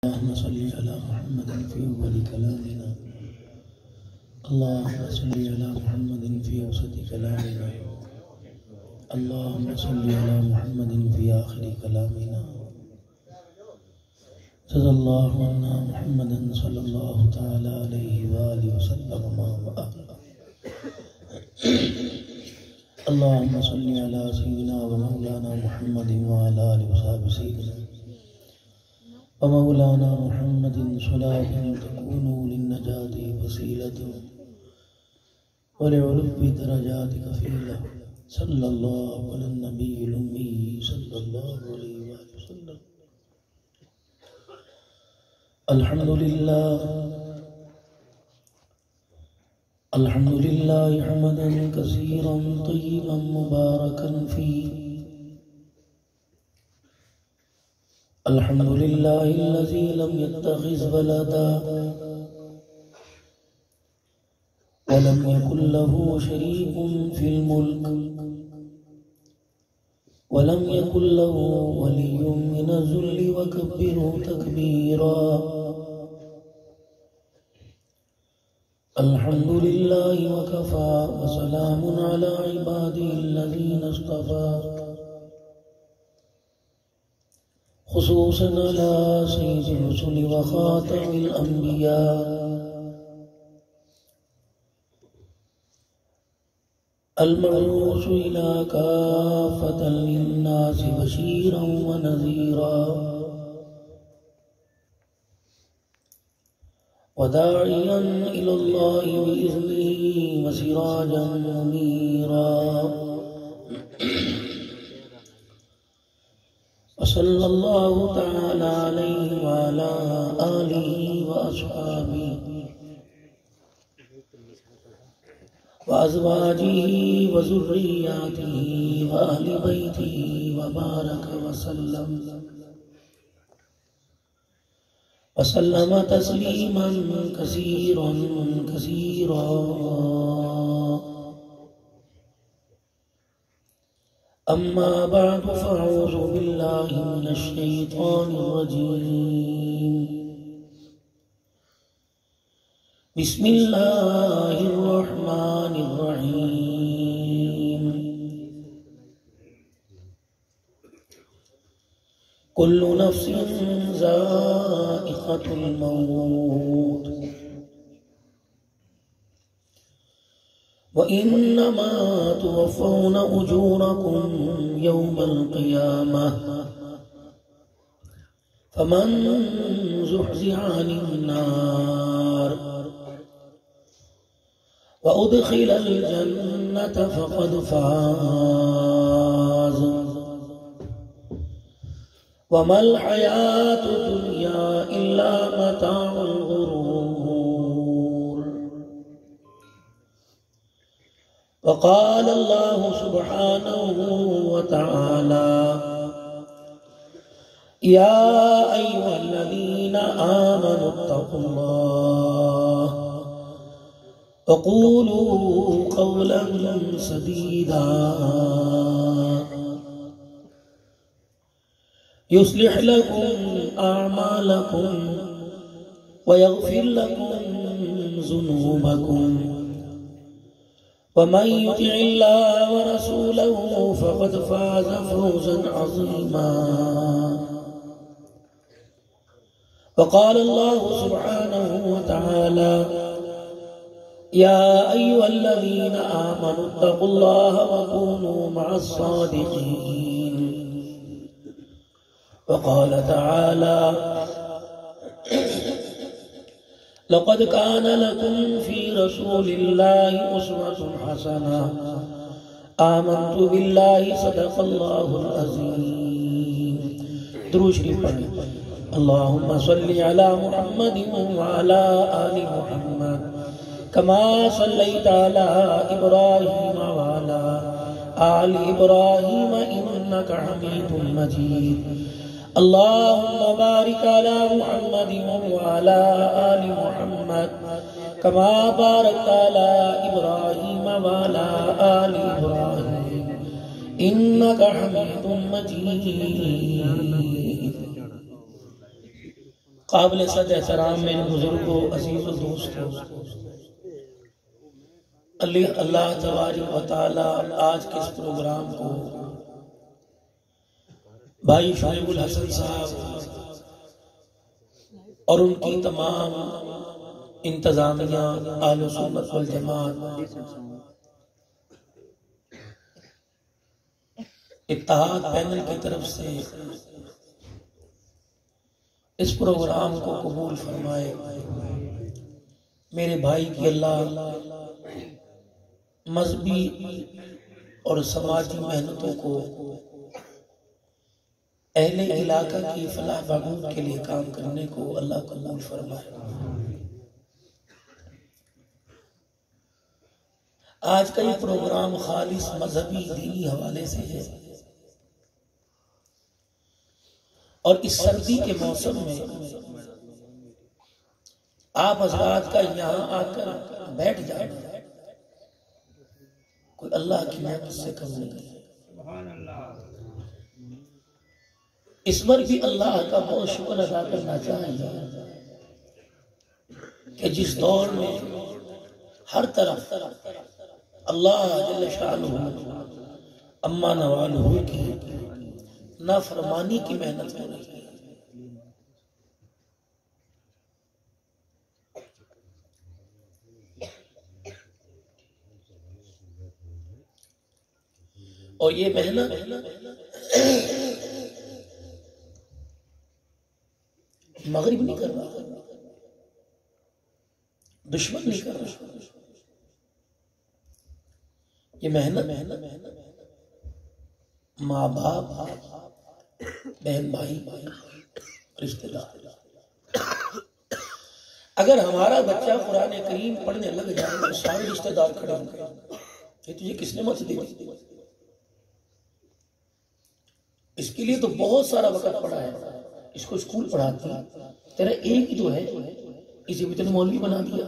اللهم صل على محمد في أول كلامنا، اللهم صل على محمد في وسط كلامنا، اللهم صل على محمد في آخر كلامنا. جزا الله عنا محمدا صلى الله تعالى عليه وآله وسلم اللهم صل على سيدنا ومولانا محمد وعلى آله وصحبه سيدنا ومولانا محمد صلاة تكون للنجاة وسيلة ولعلو درجات كفيلة. صلى الله على النبي الأمي صلى الله عليه وسلم. الحمد لله حمدا كثيرا طيبا مباركا فيه. الحمد لله الذي لم يتخذ ولدا ولم يكن له شريك في الملك ولم يكن له ولي من الذل وكبره تكبيرا. الحمد لله وكفى وسلام على عباده الذين اصطفى، خصوصا على سيد الرسل وخاتم الأنبياء المبعوث إلى كافة للناس بشيرا ونذيرا وداعيا إلى الله بإذنه وسراجا منيرا. وصلى الله تعالى عليه وعلى آله وأصحابه وأزواجه وذرياته وأهل بيته وبارك وسلم تسليما كثيرا كثيرا. أما بعد فأعوذ بالله من الشيطان الرجيم. بسم الله الرحمن الرحيم. كل نفس ذائقة الموت وإنما توفون أجوركم يوم القيامة، فمن زحزح عن النار وأدخل الجنة فقد فاز، وما الحياة الدنيا إلا متاع الغرور. وقال الله سبحانه وتعالى: يا أيها الذين آمنوا اتقوا الله وقولوا قولا سديدا يصلح لكم أعمالكم ويغفر لكم ذنوبكم، ومن يطع الله ورسوله فقد فاز فوزا عظيما. وقال الله سبحانه وتعالى: يا أيها الذين آمنوا اتقوا الله وكونوا مع الصادقين. وقال تعالى: لقد كان لكم في رسول الله أسوة حسنة. آمنت بالله صدق الله العظيم. درود شریف پڑھیں. اللهم صل على محمد وعلى آل محمد كما صليت على إبراهيم وعلى آل إبراهيم إنك حميد مجيد. اللهم بارك على محمد وعلى آل محمد كما باركت على إبراهيم وعلى آل إبراهيم إنك حميد مجيد. قابل صد احترام میرے بزرگوں، عزیز و دوستوں، اللہ تبارک و تعالی آج کے اس پروگرام کو بھائی شعیب الحسن صاحب اور ان کی تمام انتظامیہ اہل سنت والجماعت اتحاد پینل کی طرف سے اس پروگرام کو قبول فرمائے۔ میرے بھائی کی اللہ مذہبی اور سماجی محنتوں کو اہل علاقہ کی فلاح بہبود کے لیے کام کرنے کو اللہ قبول فرمائے۔ آج کا یہ پروگرام خالص مذہبی دینی حوالے سے ہے، اور اس سردی کے موسم میں آپ حضرات کا یہاں آ کر بیٹھ جانا کوئی اللہ کی نعمت سے کم نہیں ہے۔ اس پر بھی اللہ کا بہت شکر ادا کرنا چاہیے کہ جس دور میں ہر طرف اللہ جل شانہ اما نوالہ کی نافرمانی کی محنت ہو رہی ہے، اور یہ محنت مغرب نہیں کر رہا، دشمن نہیں کر رہا، یہ محنت ماں باپ، بہن بھائی، رشتہ دار۔ اگر ہمارا بچہ قرآن کریم پڑھنے لگ جائے تو سارے رشتہ دار کھڑے ہوں گے، یہ تجھے کس نے مت دی؟ اس کے لیے تو بہت سارا وقت پڑا ہے، اس کو اسکول پڑھاتا ہے، تیرا ایک ہی تو ہے، اسے بھی تینے مولوی بنا دیا۔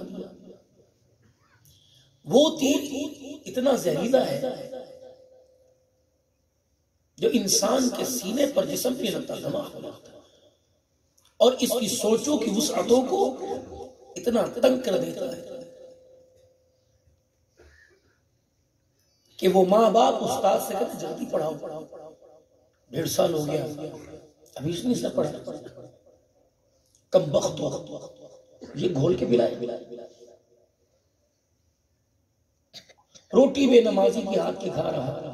وہ تیر اتنا زہریلا ہے جو انسان کے سینے پر جسم پہ لگتا دماغ ہو جاتا ہے، اور اس کی سوچوں کی وسعتوں کو اتنا تنگ کر دیتا ہے کہ وہ ماں باپ استاد سے کہتے جلدی پڑھاؤ، 1.5 سال ہو گیا ابھی اس نے پڑھا، کم بخت وقت یہ گھول کے پلائے، روٹی بے نمازی کی ہاتھ کی کھا رہا،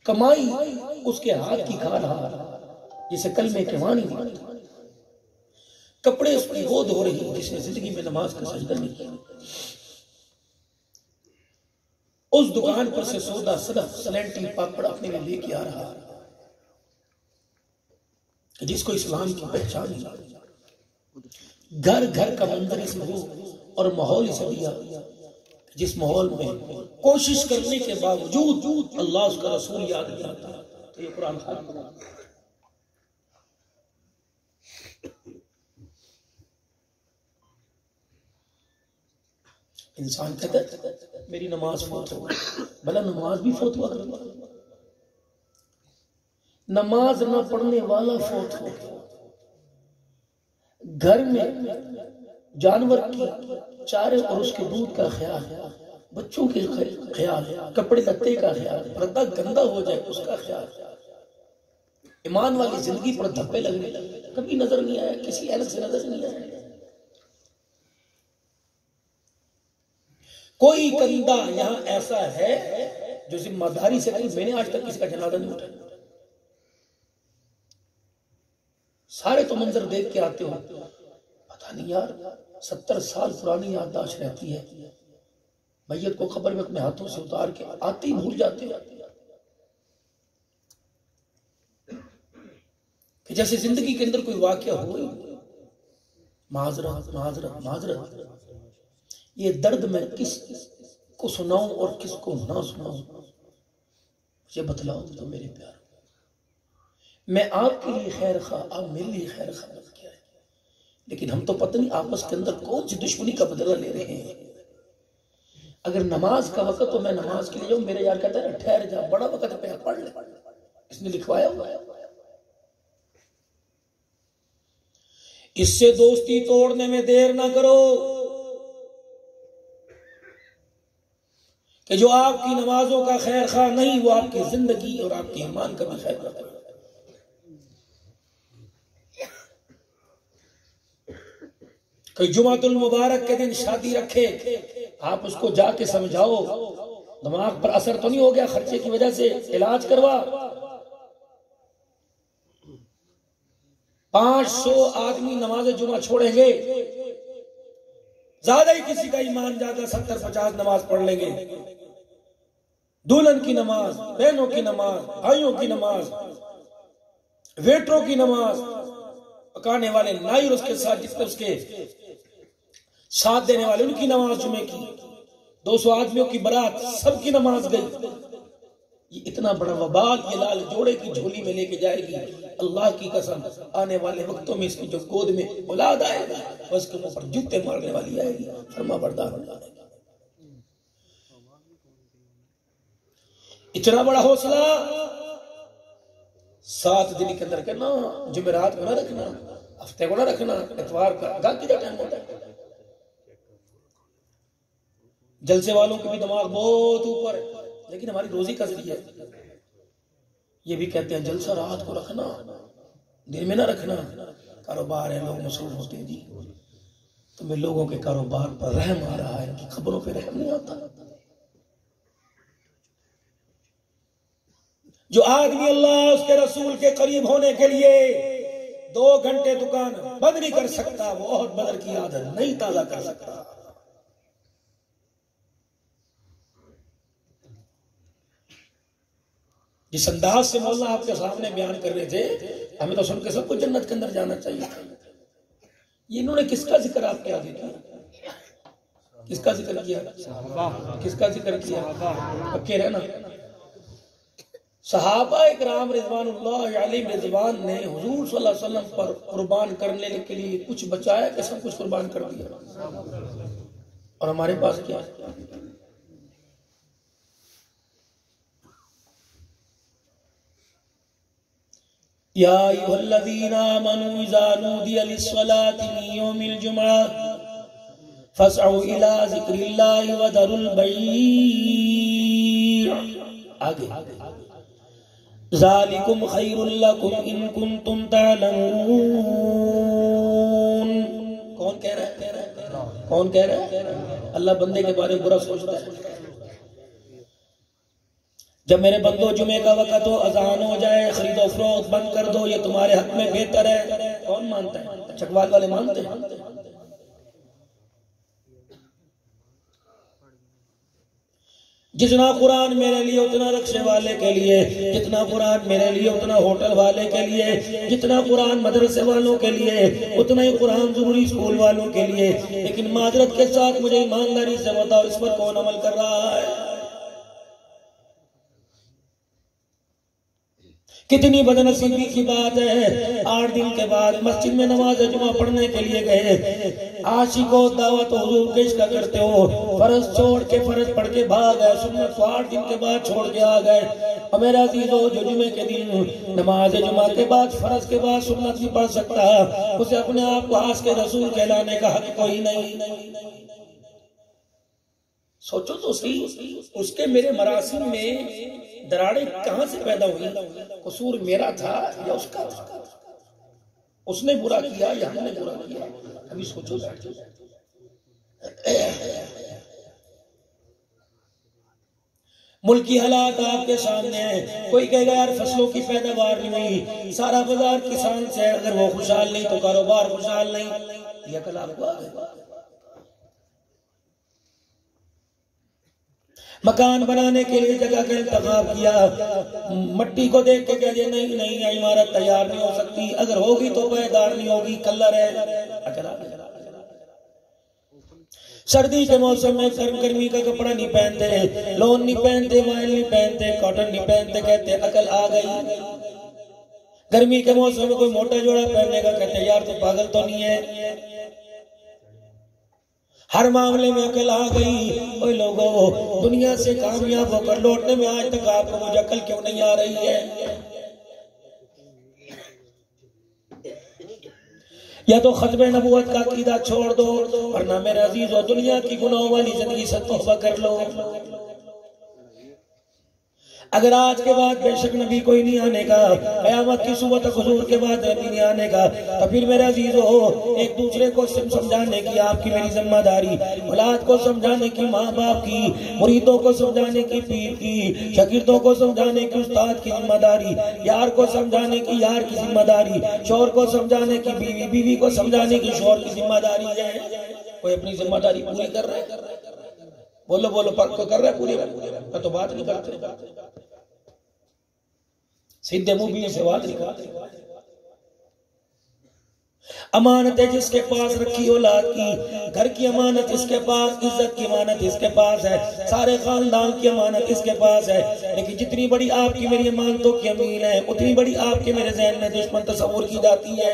کمائی اس کے ہاتھ کی کھا رہا جسے کلمے کے معنی نہیں، کپڑے اس کی گود ہو رہی جس نے زندگی میں نماز کا سجدہ نہیں کیا، اس دکان پر سے سودا صدف سلینٹی پاپڑ اپنے لیے لے کے آ رہا جس کو اسلام کی پہچان نہیں، گھر گھر کا منظر اس میں ہو اور ماحول اسے دیا جس ماحول میں کوشش کرنے کے باوجود اللہ اس کا رسول یاد نہیں آتا، تو یہ قرآن خراب بنا۔ انسان کہتا ہے میری نماز فوت ہو گئی، بھلا نماز بھی فوت ہوا کرتا، نماز نہ پڑھنے والا فوت ہو گیا، گھر میں جانور کی چارے اور اس کے دودھ کا خیال، بچوں کے خیال، کپڑے لتے کا خیال، پردہ گندا ہو جائے اس کا خیال، ایمان والی زندگی پر دھپے لگنے کبھی نظر نہیں آیا، کسی اینک سے نظر نہیں آیا۔ کوئی کندہ یہاں ایسا ہے جو ذمہ داری سے کہیں میں نے آج تک کسی کا جنازہ نہیں اٹھایا، سارے تو منظر دیکھ کے آتے ہو، پتہ نہیں یار 70 سال پرانی یادداشت رہتی ہے، میت کو قبر میں اپنے ہاتھوں سے اتار کے آتے ہی بھول جاتے ہیں کہ جیسے زندگی کے اندر کوئی واقعہ ہوئی، معذرت معذرت معذرت۔ یہ درد میں کس کو سناؤں اور کس کو نہ سناؤں، مجھے بتلاؤ تو میرے پیار، میں آپ کے لیے خیر خواہ، آپ میرے لیے خیر خواہ بن کیا ہے، لیکن ہم تو پتہ نہیں آپس کے اندر کون سی دشمنی کا بدلہ لے رہے ہیں۔ اگر نماز کا وقت تو میں نماز کے لیے جاؤں، میرے یار کہتا ہے ٹھہر جا، بڑا وقت پہ پڑھ لے، اس نے لکھوایا ہوا ہے۔ اس سے دوستی توڑنے میں دیر نہ کرو کہ جو آپ کی نمازوں کا خیر خواہ نہیں، وہ آپ کی زندگی اور آپ کے ایمان کا بھی خیر خواہ کرے۔ کہ جمعۃ المبارک کے دن شادی رکھے، آپ اس کو جا کے سمجھاؤ، دماغ پر اثر تو نہیں ہو گیا خرچے کی وجہ سے، علاج کروا۔ 500 آدمی نماز جمعہ چھوڑیں گے، زیادہ ہی کسی کا ایمان جاتا 70-50 نماز پڑھ لیں گے۔ دلہن کی نماز، بہنوں کی نماز، بھائیوں کی نماز، ویٹروں کی نماز، پکانے والے نائی اور اس کے ساتھ جتنے اس کے ساتھ دینے والے ان کی نماز جمعے کی، 200 آدمیوں کی برات، سب کی نماز گئی۔ یہ اتنا بڑا وبال یہ لال جوڑے کی جھولی میں لے کے جائے گی، اللہ کی قسم آنے والے وقتوں میں اس کی جو گود میں اولاد آئے گا اس کے منہ پر جوتے مارنے والی آئے گی، فرما بردار ہو جائے گا۔ اتنا بڑا حوصلہ 7 دن کے اندر کرنا، جمعرات کو نہ رکھنا، ہفتے کو نہ رکھنا، اتوار کا گاہ کی ٹائم ہوتا ہے۔ جلسے والوں کے بھی دماغ بہت اوپر ہے، لیکن ہماری روزی کا ذریعہ ہے۔ یہ بھی کہتے ہیں جلسہ رات کو رکھنا، دن میں نہ رکھنا، کاروبار ہے، لوگ مصروف ہوتے ہیں۔ جی تمہیں لوگوں کے کاروبار پر رحم آ رہا ہے، ان کی خبروں پہ رحم نہیں آتا۔ جو آدمی اللہ اس کے رسول کے قریب ہونے کے لیے 2 گھنٹے دکان بند نہیں کر سکتا، وہ بہت بدر کی عادت نہیں تازہ کر سکتا۔ جس انداز سے مولانا آپ کے سامنے بیان کر رہے تھے، ہمیں تو سن کے سب کو جنت کے اندر جانا چاہیے۔ یہ انہوں نے کس کا ذکر آپ کے آگے کیا؟ کس کا ذکر کیا؟ کس کا ذکر کیا؟ پکے رہنا۔ صحابہ اکرام رضوان اللہ علیہ رضوان نے حضور صلی اللہ علیہ وسلم پر قربان کرنے کے لیے کچھ بچایا کہ سب کچھ قربان کر دیا؟ اور ہمارے پاس کیا ہے؟ یا ایھا الذین آمنوا اذا نودی للصلاة من یوم الجمعہ فاسعوا الی ذکر اللہ وذروا البیع۔ آگے ذالکم خیر لکم ان کنتم تعلمون۔ کون کہہ رہا ہے؟ کون کہہ رہا ہے؟ اللہ بندے کے بارے میں برا سوچتا ہے۔ جب میرے بندو جمعے کا وقت ہو، اذان ہو جائے، خرید و فروخت بند کر دو، یہ تمہارے حق میں بہتر ہے۔ کون مانتا ہے؟ چکوال والے مانتے ہیں۔ جتنا قرآن میرے لیے اتنا رکشے والے کے لیے، جتنا قرآن میرے لیے اتنا ہوٹل والے کے لیے، جتنا قرآن مدرسے والوں کے لیے اتنا ہی قرآن ضروری اسکول والوں کے لیے۔ لیکن معذرت کے ساتھ مجھے ایمانداری سے بتاؤ، اس پر کون عمل کر رہا ہے؟ کتنی بدنصیبی کی بات ہے، 8 دن کے بعد مسجد میں نماز جمعہ پڑھنے کے لیے گئے، عاشقوں دعوت حضور کے عشق کرتے ہو، فرض چھوڑ کے فرض پڑھ کے بھاگ گئے، سنت کو 8 دن کے بعد چھوڑ کے آ گئے۔ اور میرا عزیزو، جو جمعے کے دن نماز جمعہ کے بعد فرض کے بعد سنت بھی پڑھ سکتا، اسے اپنے آپ کو آس کے رسول کہلانے کا حق کوئی نہیں۔ سوچو تو صحیح، اس کے میرے مراسم میں دراڑیں کہاں سے پیدا ہوئی؟ قصور میرا تھا یا اس کا تھا؟ اس نے برا کیا یا ہم نے برا کیا؟ ابھی سوچو۔ ملکی حالات آپ کے سامنے ہیں۔ کوئی کہے گا یار فصلوں کی پیداوار نہیں ہوئی، سارا بازار کسان سے، اگر وہ خوشحال نہیں تو کاروبار خوشحال نہیں۔ یہ عقل آپ کو آ گئی۔ مکان بنانے کے لیے جگہ کا انتخاب کیا، مٹی کو دیکھ کے کہہ دیا نہیں نہیں عمارت تیار نہیں ہو سکتی، اگر ہوگی تو پائیدار نہیں ہوگی، کلر ہے۔ سردی کے موسم میں گرمی کا کپڑا نہیں پہنتے، لون نہیں پہنتے، وائل نہیں پہنتے، کاٹن نہیں پہنتے، کہتے عقل آ گئی۔ گرمی کے موسم میں کوئی موٹا جوڑا پہننے کا کہتے یار تو پاگل تو نہیں ہے۔ ہر معاملے میں عقل آ گئی۔ اوہ لوگوں، دنیا سے کامیاب ہو کر لوٹنے میں آج تک آپ کو مجھے عقل کیوں نہیں آ رہی ہے؟ یا تو ختم نبوت کا عقیدہ چھوڑ دو، ورنہ میرے عزیز و دنیا کی گناہوں والی زندگی سے توبہ کر لو۔ اگر آج کے بعد بے شک نبی کوئی نہیں آنے کا، قیامت کی صبح تک حضور کے بعد نبی نہیں آنے کا، تو پھر میرے عزیزو ایک دوسرے کو سمجھانے کی آپ کی میری ذمہ داری، اولاد کو سمجھانے کی ماں باپ کی، مریدوں کو سمجھانے کی پیر کی، شاگردوں کو سمجھانے کی استاد کی ذمہ داری، یار کو سمجھانے کی یار کی ذمہ داری، شوہر کو سمجھانے کی بیوی، بیوی کو سمجھانے کی شوہر کی ذمہ داری ہے۔ کوئی اپنی ذمہ داری پوری کر رہا ہے؟ بولو بولو، پرک کر رہا ہے پوری؟ میں تو بات نہیں کرتے، سیدھے منہ بھی سے بات نہیں کرتے۔ امانت ہے جس کے پاس رکھی اولاد کی، گھر کی امانت اس کے پاس، عزت کی امانت اس کے پاس ہے، سارے خاندان کی امانت اس کے پاس ہے، لیکن جتنی بڑی آپ کی میری امانتوں کی امین ہے، اتنی بڑی آپ کے میرے ذہن میں دشمن تصور کی جاتی ہے۔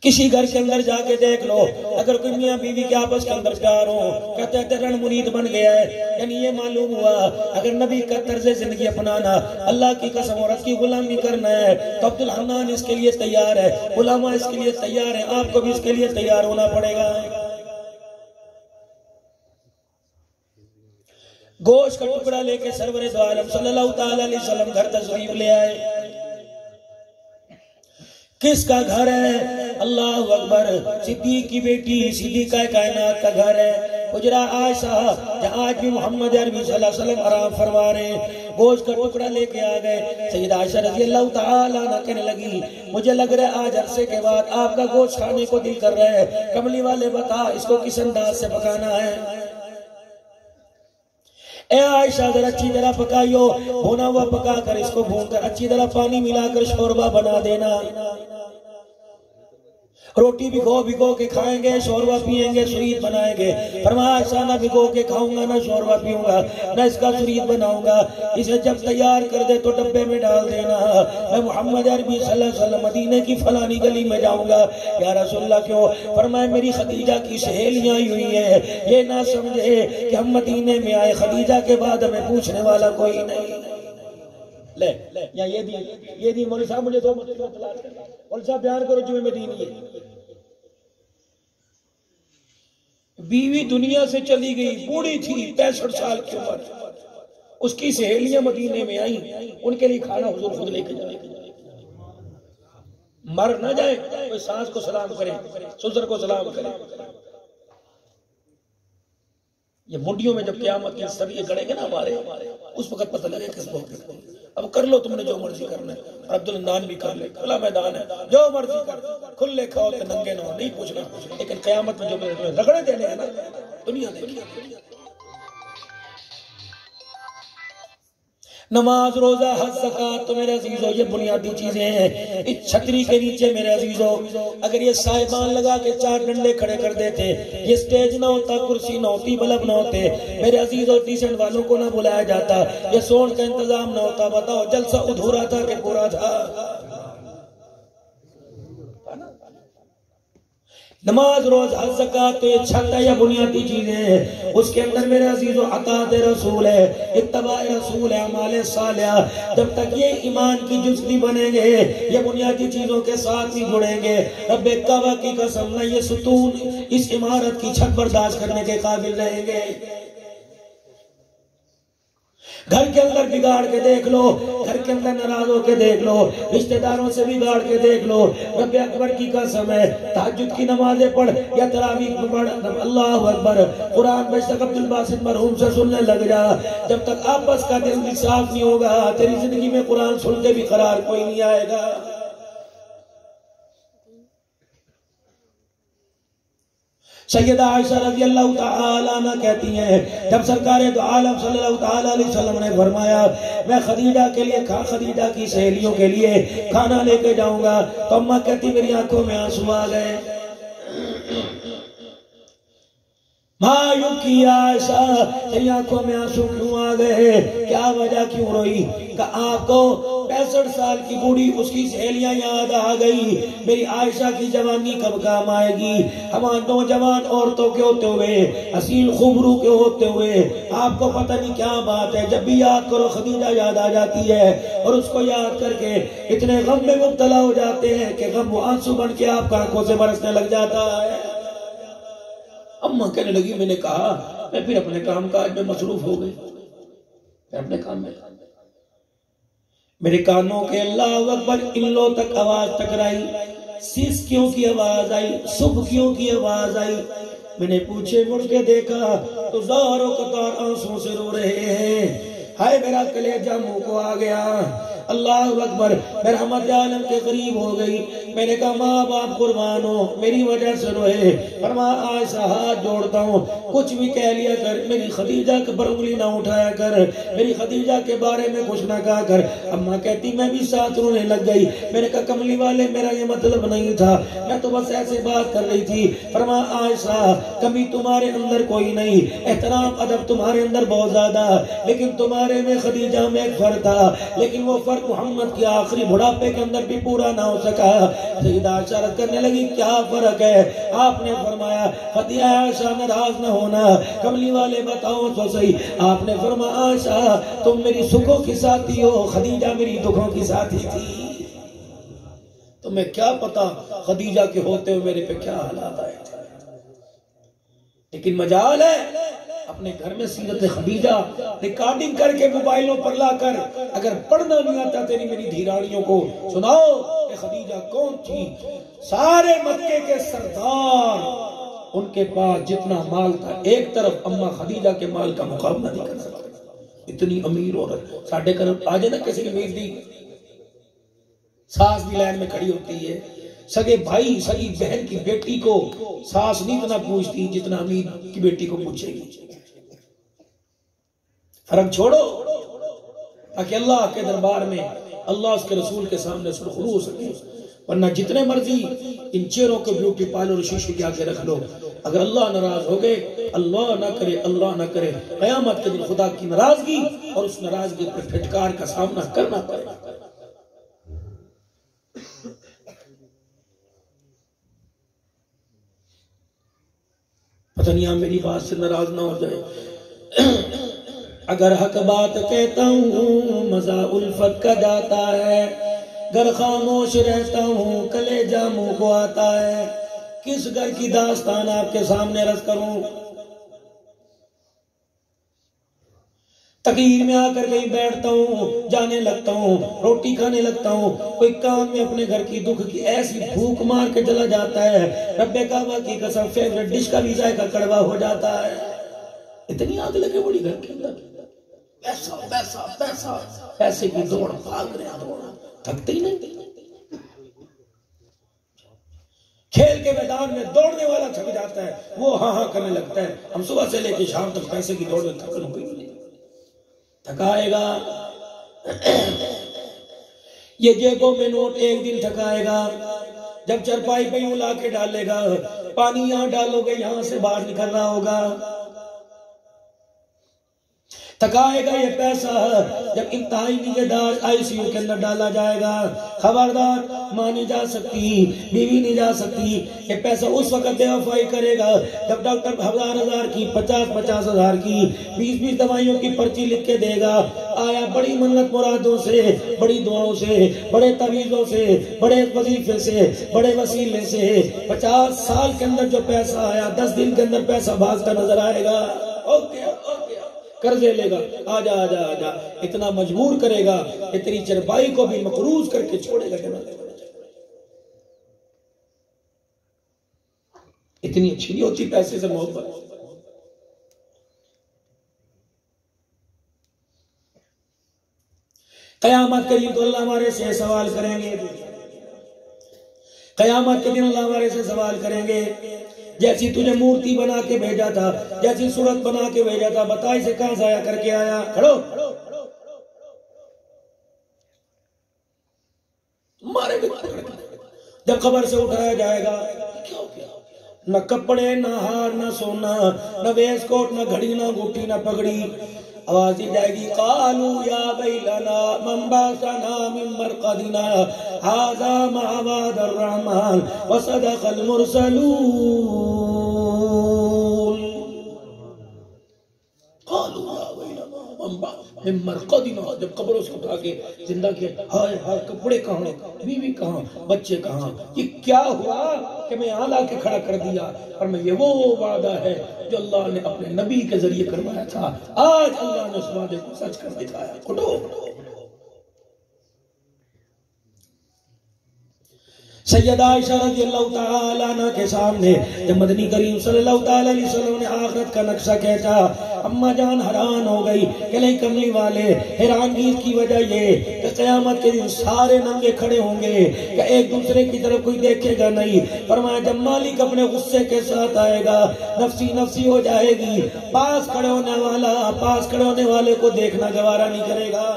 کسی گھر کے اندر جا کے دیکھ لو، اگر کوئی میاں بیوی کے آپس کے اندر پیار ہو، کہتے ہیں رن مرید بن گیا ہے، یعنی یہ معلوم ہوا اگر نبی کا طرز زندگی اپنانا، اللہ کی قسم عورت کی غلامی کرنا ہے تو عبدالحنان اس کے لیے تیار ہے، علماء اس کے لیے تیار ہیں، آپ کو بھی اس کے لیے تیار ہونا پڑے گا۔ گوشت کا ٹکڑا لے کے سرور دو عالم صلی اللہ تعالی علیہ وسلم گھر تشریف لے آئے۔ کس کا گھر ہے؟ اللہ اکبر، صدیق کی بیٹی، صدیقہ کائنات کا گھر ہے، حجرہ عائشہ، جہاں آج بھی محمد عربی صلی اللہ علیہ وسلم آرام فرما رہے ہیں۔ گوشت کا ٹکڑا لے کے آ گئے، سیدہ عائشہ رضی اللہ تعالیٰ عنہ کہنے لگی مجھے لگ رہا ہے آج عرصے کے بعد آپ کا گوشت کھانے کو دل کر رہا ہے، کملی والے بتا اس کو کس انداز سے پکانا ہے؟ اے عائشہ ذرا اچھی طرح پکائیو، بھونا ہوا پکا کر اس کو بھون کر اچھی طرح پانی ملا کر شوربہ بنا دینا، روٹی بھگو بھگو کے کھائیں گے، شوربہ پیئیں گے، سرید بنائیں گے۔ فرمایا عائشہ نہ بھگو کے کھاؤں گا، نہ شوربہ پیوں گا، نہ اس کا سرید بناؤں گا، اسے جب تیار کر دے تو ڈبے میں ڈال دینا، میں محمد عربی صلی اللہ علیہ وسلم مدینے کی فلانی گلی میں جاؤں گا۔ یا رسول اللہ کیوں؟ فرمایا میری خدیجہ کی سہیلیاں آئی ہوئی ہیں، یہ نہ سمجھے کہ ہم مدینے میں آئے، خدیجہ کے بعد ہمیں پوچھنے والا کوئی نہیں۔ لے یا یہ دی مولوی صاحب مجھے دو مطلب تلاش کر، مولوی صاحب بیان کرو جو میں دینی ہے۔ بیوی دنیا سے چلی گئی، بوڑھی تھی، 65 سال کی عمر، اس کی سہیلیاں مدینے میں آئیں، ان کے لیے کھانا حضور خود لے کے جائے، مر نہ جائے، کوئی ساس کو سلام کرے، سسر کو سلام کرے۔ یہ منڈیوں میں جب قیامت کے سب یہ گڑیں گے نا ہمارے، اس وقت پتہ لگے کس کو اب کر لو تم نے جو مرضی کرنا ہے، عبدالنان بھی کر لے، کھلا میدان ہے، جو مرضی کر، کھلے کھاؤ تے ننگے نہ، نہیں پوچھنا، لیکن قیامت میں جو رگڑے دینے ہیں نا، دنیا دیکھی۔ نماز، روزہ، حج، زکوٰۃ، تو میرے عزیزو یہ بنیادی چیزیں ہیں۔ اس چھتری کے نیچے میرے عزیزو اگر یہ صاحبان لگا کے 4 ڈنڈے کھڑے کر دیتے، یہ سٹیج نہ ہوتا، کرسی نہ ہوتی، بلب نہ ہوتے، میرے عزیزو ڈیسنٹ والوں کو نہ بلایا جاتا، یہ سون کا انتظام نہ ہوتا، بتاؤ جلسہ ادھورا تھا کہ پورا تھا؟ نماز، روز، حج، زکوٰۃ، تو یہ چھت ہے، یہ بنیادی چیزیں ہیں۔ اس کے اندر میرے عزیزو اطاعت رسول ہے، اتباع رسول ہے، اعمال صالحہ۔ جب تک یہ ایمان کی جزوی بنیں گے، یہ بنیادی چیزوں کے ساتھ ہی جڑیں گے، رب کعبہ کی قسم نہ یہ ستون اس عمارت کی چھت برداشت کرنے کے قابل رہیں گے۔ گھر کے اندر بگاڑ کے دیکھ لو، گھر کے اندر ناراض ہو کے دیکھ لو، رشتہ داروں سے بگاڑ کے دیکھ لو، رب اکبر کی قسم ہے، تہجد کی نمازیں پڑھ یا تراویح پڑھ، اللہ اکبر، قرآن بج تک عبد الباسط مرحوم سے سننے لگ جا، جب تک آپس کا دل صاف نہیں ہوگا تیری زندگی میں قرآن سن کے بھی قرار کوئی نہیں آئے گا۔ سیدہ عائشہ رضی اللہ تعالیٰ عنہ کہتی ہیں جب سرکار دو عالم صلی اللہ تعالیٰ علیہ وسلم نے فرمایا میں خدیجہ کے لیے خدیجہ کی سہیلیوں کے لیے کھانا لے کے جاؤں گا، تو اماں کہتی میری آنکھوں میں آنسو آ گئے۔ مایوں کی عائشہ تیری آنکھوں میں آنسو کیوں آ گئے؟ کیا وجہ کیوں روئی؟ کہ آپ کو 65 سال کی بوڑھی اس کی سہیلیاں یاد آ گئی. میری عائشہ کی جوانی کب کام آئے گی؟ ہمارے نوجوان عورتوں کے ہوتے ہوئے، حسین خوبرو کے ہوتے ہوئے آپ کو پتہ نہیں کیا بات ہے، جب بھی یاد کرو خدیجہ یاد آ جاتی ہے، اور اس کو یاد کر کے اتنے غم میں مبتلا ہو جاتے ہیں کہ غم و آنسو بن کے آپ کا آنکھوں سے برسنے لگ جاتا ہے. اماں کہنے لگی میں نے کہا میں پھر اپنے کام کاج میں مصروف ہو گئی، میں اپنے کام میں میرے کانوں کے اللہ اکبر انلوں تک آواز ٹکرائی، سیسکیوں کی آواز آئی، سبکیوں کی آواز آئی. میں نے پوچھے مڑ کے دیکھا تو زاروں قطار آنسوں سے رو رہے ہیں. ہائے میرا کلیجہ منہ کو آ گیا. اللہ اکبر، میں رحمت عالم کے قریب ہو گئی. میں نے کہا ماں باپ قربان ہو، میری وجہ سے روئے. فرمایا عائشہ ہاتھ جوڑتا ہوں، کچھ بھی کہہ لیا کر، میری خدیجہ کے پر انگلی نہ اٹھایا کر، میری خدیجہ کے بارے میں کچھ نہ کہا کر. اماں کہتی میں بھی ساتھ رونے لگ گئی. میں نے کہا کملی والے میرا یہ مطلب نہیں تھا، میں تو بس ایسے بات کر رہی تھی. فرمایا عائشہ کمی تمہارے اندر کوئی نہیں، احترام ادب تمہارے اندر بہت زیادہ، لیکن تمہارے میں خدیجہ میں ایک فرق تھا، لیکن وہ فرق محمد کی آخری بڑھاپے کے اندر بھی پورا نہ ہو سکا. سیدہ عائشہ عرض کرنے لگی کیا فرق ہے؟ آپ نے فرمایا خدیجہ عائشہ ناراض نہ ہونا، کملی والے بتاؤ تو صحیح. آپ نے فرمایا عائشہ تم میری سکھوں کی ساتھی ہو، خدیجہ میری دکھوں کی ساتھی تھی. تمہیں کیا پتا خدیجہ کے ہوتے ہوئے میرے پہ کیا حالات آئے تھے. لیکن مجال ہے اپنے گھر میں سیرت خدیجہ ریکارڈنگ کر کے موبائلوں پر لا کر، اگر پڑھنا نہیں آتا تیری میری دھیراڑیوں کو سناؤ کہ خدیجہ کون تھی. سارے مکے کے سردار ان کے پاس جتنا مال تھا ایک طرف اماں خدیجہ کے مال کا مقابلہ نہیں کر سکتے. اتنی امیر عورت. ساڑھے کر آج نا کسی امیر دی ساس بھی لائن میں کھڑی ہوتی ہے، سگے بھائی سگی بہن کی بیٹی کو ساس نہیں اتنا پوچھتی جتنا امیر کی بیٹی کو پوچھے گی. فرق چھوڑو تاکہ اللہ کے دربار میں اللہ اس کے رسول کے سامنے سرخرو ہو سکے. ورنہ جتنے مرضی ان چہروں کو بیوٹی پارلر شیشے کے آگے رکھ لو، اگر اللہ ناراض ہو گئے، اللہ نہ کرے قیامت کے دن خدا کی ناراضگی اور اس ناراضگی پر پھٹکار کا سامنا کرنا پڑے. پتہ نہیں آپ میری بات سے ناراض نہ ہو جائے. اگر حق بات کہتا ہوں مزہ الفت کا جاتا ہے، گر خاموش رہتا ہوں کلیجہ منہ کو آتا ہے. کس گھر کی داستان آپ کے سامنے رس کروں؟ تقریر میں آ کر کہیں بیٹھتا ہوں، جانے لگتا ہوں، روٹی کھانے لگتا ہوں، کوئی کام میں اپنے گھر کی دکھ کی ایسی بھوک مار کے چلا جاتا ہے، رب کعبہ کی قسم فیورٹ ڈش کا بھی ذائقہ کڑوا ہو جاتا ہے. اتنی آگ لگے بڑی گھر کے اندر، پیسہ پیسہ پیسہ، پیسے کی دوڑ، بھاگ رہے دوڑ، تھکتے ہی نہیں. کھیل کے میدان میں دوڑنے والا تھک جاتا ہے، وہ ہاں ہاں کرنے لگتا ہے. ہم صبح سے لے کے شام تک پیسے کی دوڑ میں تھکن ہوئی نہیں. تھکائے گا یہ جیبوں میں نوٹ ایک دن تھکائے گا. جب چرپائی پہ یوں لا کے ڈالے گا، پانی یہاں ڈالو گے یہاں سے باہر نکلنا ہوگا. تھکائے گا یہ پیسہ جب انتہائی نگہداشت آئی سی یو کے اندر ڈالا جائے گا. خبردار ماں نہیں جا سکتی، بیوی نہیں جا سکتی. یہ پیسہ اس وقت بے وفائی کرے گا جب ڈاکٹر 1000 کی 50,000 کی 20 دوائیوں کی پرچی لکھ کے دے گا. آیا بڑی منت مرادوں سے، بڑی دعاؤں سے، بڑے تعویذوں سے، بڑے وظیفے سے، بڑے وسیلے سے 50 سال کے اندر جو پیسہ آیا 10 دن کے اندر پیسہ بھاگتا نظر آئے گا. قرضے لے گا، آجا آجا آجا، اتنا مجبور کرے گا کہ تیری چرپائی کو بھی مقروض کر کے چھوڑے گا. اتنی اچھی نہیں ہوتی پیسے سے محبت. قیامت کے دن تو اللہ ہمارے سے سوال کریں گے. قیامت کے دن اللہ ہمارے سے سوال کریں گے جیسی تجھے مورتی بنا کے بھیجا تھا، جیسی صورت بنا کے بھیجا تھا، بتا اسے کہاں ضائع کر کے آیا. کھڑو مارے بھی جب قبر سے اٹھایا جائے گا کیا ہو گیا؟ نہ کپڑے نہ ہار نہ سونا نہ ویس کوٹ نہ گھڑی نہ گھوٹی نہ پگڑی. آواز دی جائے گی قالوا یا ویلنا من بعثنا من مرقدنا ھذا ما وعد الرحمن وصدق المرسلون. قالوا یا ویلنا من مرقدنا، جب قبروں سے اٹھا کے زندہ کیا، ہائے ہائے کپڑے کہاں، بیوی کہاں، بچے کہاں، یہ کیا ہوا کہ میں یہاں لا کے کھڑا کر دیا. اور میں یہ وہ وعدہ ہے جو اللہ نے اپنے نبی کے ذریعے کروایا تھا، آج اللہ نے اس وعدے کو سچ کر دکھایا. اٹھو. سیدہ عائشہ رضی اللہ تعالیٰ عنہ کے سامنے جب مدنی کریم صلی اللہ تعالیٰ علیہ وسلم نے آخرت کا نقشہ کہتا، اماں جان حیران ہو گئی کہ نہیں کملی والے. حیرانگی کی وجہ یہ کہ قیامت کے دن سارے ننگے کھڑے ہوں گے کہ ایک دوسرے کی طرف کوئی دیکھے گا نہیں. فرمایا جب مالک اپنے غصے کے ساتھ آئے گا، نفسی نفسی ہو جائے گی، پاس کھڑے ہونے والے کو دیکھنا گوارا نہیں کرے گا.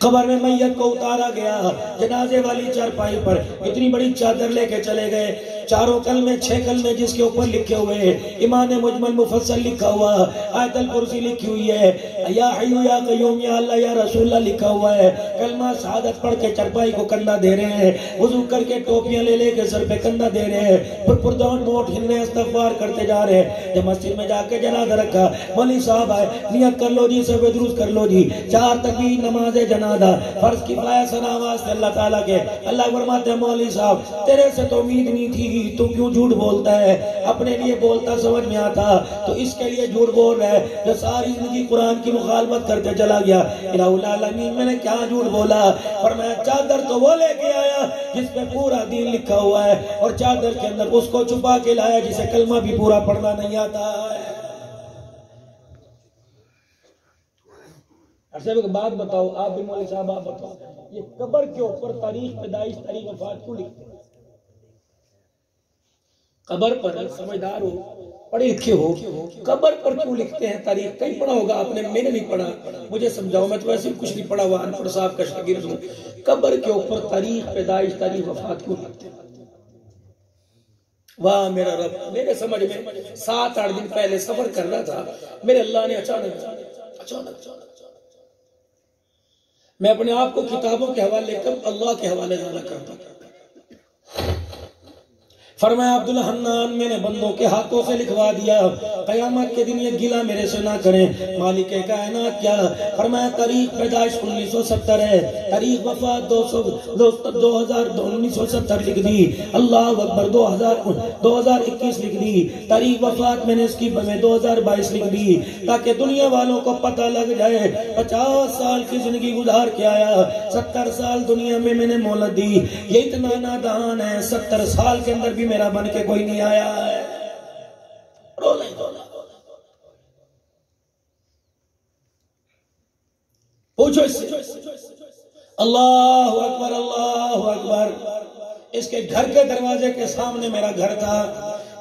قبر میں میت کو اتارا گیا، جنازے والی چارپائی پر اتنی بڑی چادر لے کے چلے گئے، 4 کلمے 6 کلمے جس کے اوپر لکھے ہوئے، ایمان مجمل مفصل لکھا ہوا، آیت الکرسی لکھی ہوئی ہے، یا حی یا قیوم یا اللہ یا رسول اللہ لکھا ہوا ہے. کلمہ شہادت پڑھ کے چارپائی کو کندھا دے رہے ہیں، وضو کر کے ٹوپیاں لے کے سر پہ کندھا دے رہے ہیں، پردان موٹ ہلنے استغفار کرتے جا رہے ہیں. جب مسجد میں جا کے جنازہ رکھا، مولوی صاحب آئے، نیت کر لو جی، سب درست کر لو جی، 4 تکبیر نماز جنازہ، فرض کفایہ ثنا واسطے اللہ تعالیٰ کے. اللہ فرماتے ہیں مولوی صاحب تیرے سے تو امید نہیں تھی، تو کیوں جھوٹ بولتا ہے؟ اپنے لیے بولتا سمجھ میں آتا تو اس کے لیے جھوٹ بول رہا ہے. جو ساری زندگی قرآن کی مخالفت کرتے چلا گیا. الہ العالمین میں نے کیا جھوٹ بولا؟ فرمایا چادر تو وہ لے کے آیا جس پہ پورا دین لکھا ہوا ہے، اور چادر کے اندر اس کو چھپا کے لایا جسے کلمہ بھی پورا پڑھنا نہیں آتا ہے. صاحب ایک بات بتاؤ، آپ بھی مولوی صاحب آپ بتاؤ، یہ قبر کے اوپر تاریخ پیدائش تاریخ وفات کیوں لکھتے ہیں؟ قبر پر سمجھدار ہو، پڑھے لکھے ہو، قبر پر کیوں لکھتے ہیں تاریخ؟ کہیں پڑھا ہوگا آپ نے، میں نے نہیں پڑھا، مجھے سمجھاؤ، میں تو ویسے کچھ نہیں پڑھا ہوا، انپڑھ صاحب کا شاگرد ہوں. قبر کے اوپر تاریخ پیدائش تاریخ وفات کیوں لکھتے ہیں؟ واہ میرا رب، میرے سمجھ میں 7-8 دن پہلے سفر کر رہا تھا، میرے اللہ نے اچانک میں اپنے آپ کو کتابوں کے حوالے کر اللہ کے حوالے زیادہ کرتا. فرمایا عبدالحنان میں نے بندوں کے ہاتھوں سے لکھوا دیا، قیامت کے دن یہ گلہ میرے سے نہ کریں. مالک کائنات کیا؟ فرمایا تاریخ پیدائش 1970 ہے، تاریخ وفات 1970 لکھ دی. اللہ اکبر، 2021 لکھ دی. تاریخ وفات میں نے اس کی 2022 لکھ دی تاکہ دنیا والوں کو پتہ لگ جائے 50 سال کی زندگی گزار کے آیا، 70 سال دنیا میں میں نے مہلت دی. یہ اتنا نادان ہے، 70 سال کے اندر بھی میرا بن کے کوئی نہیں آیا ہے. پوچھو اس سے. اللہ اکبر اللہ اکبر. اس کے گھر کے دروازے کے سامنے میرا گھر تھا،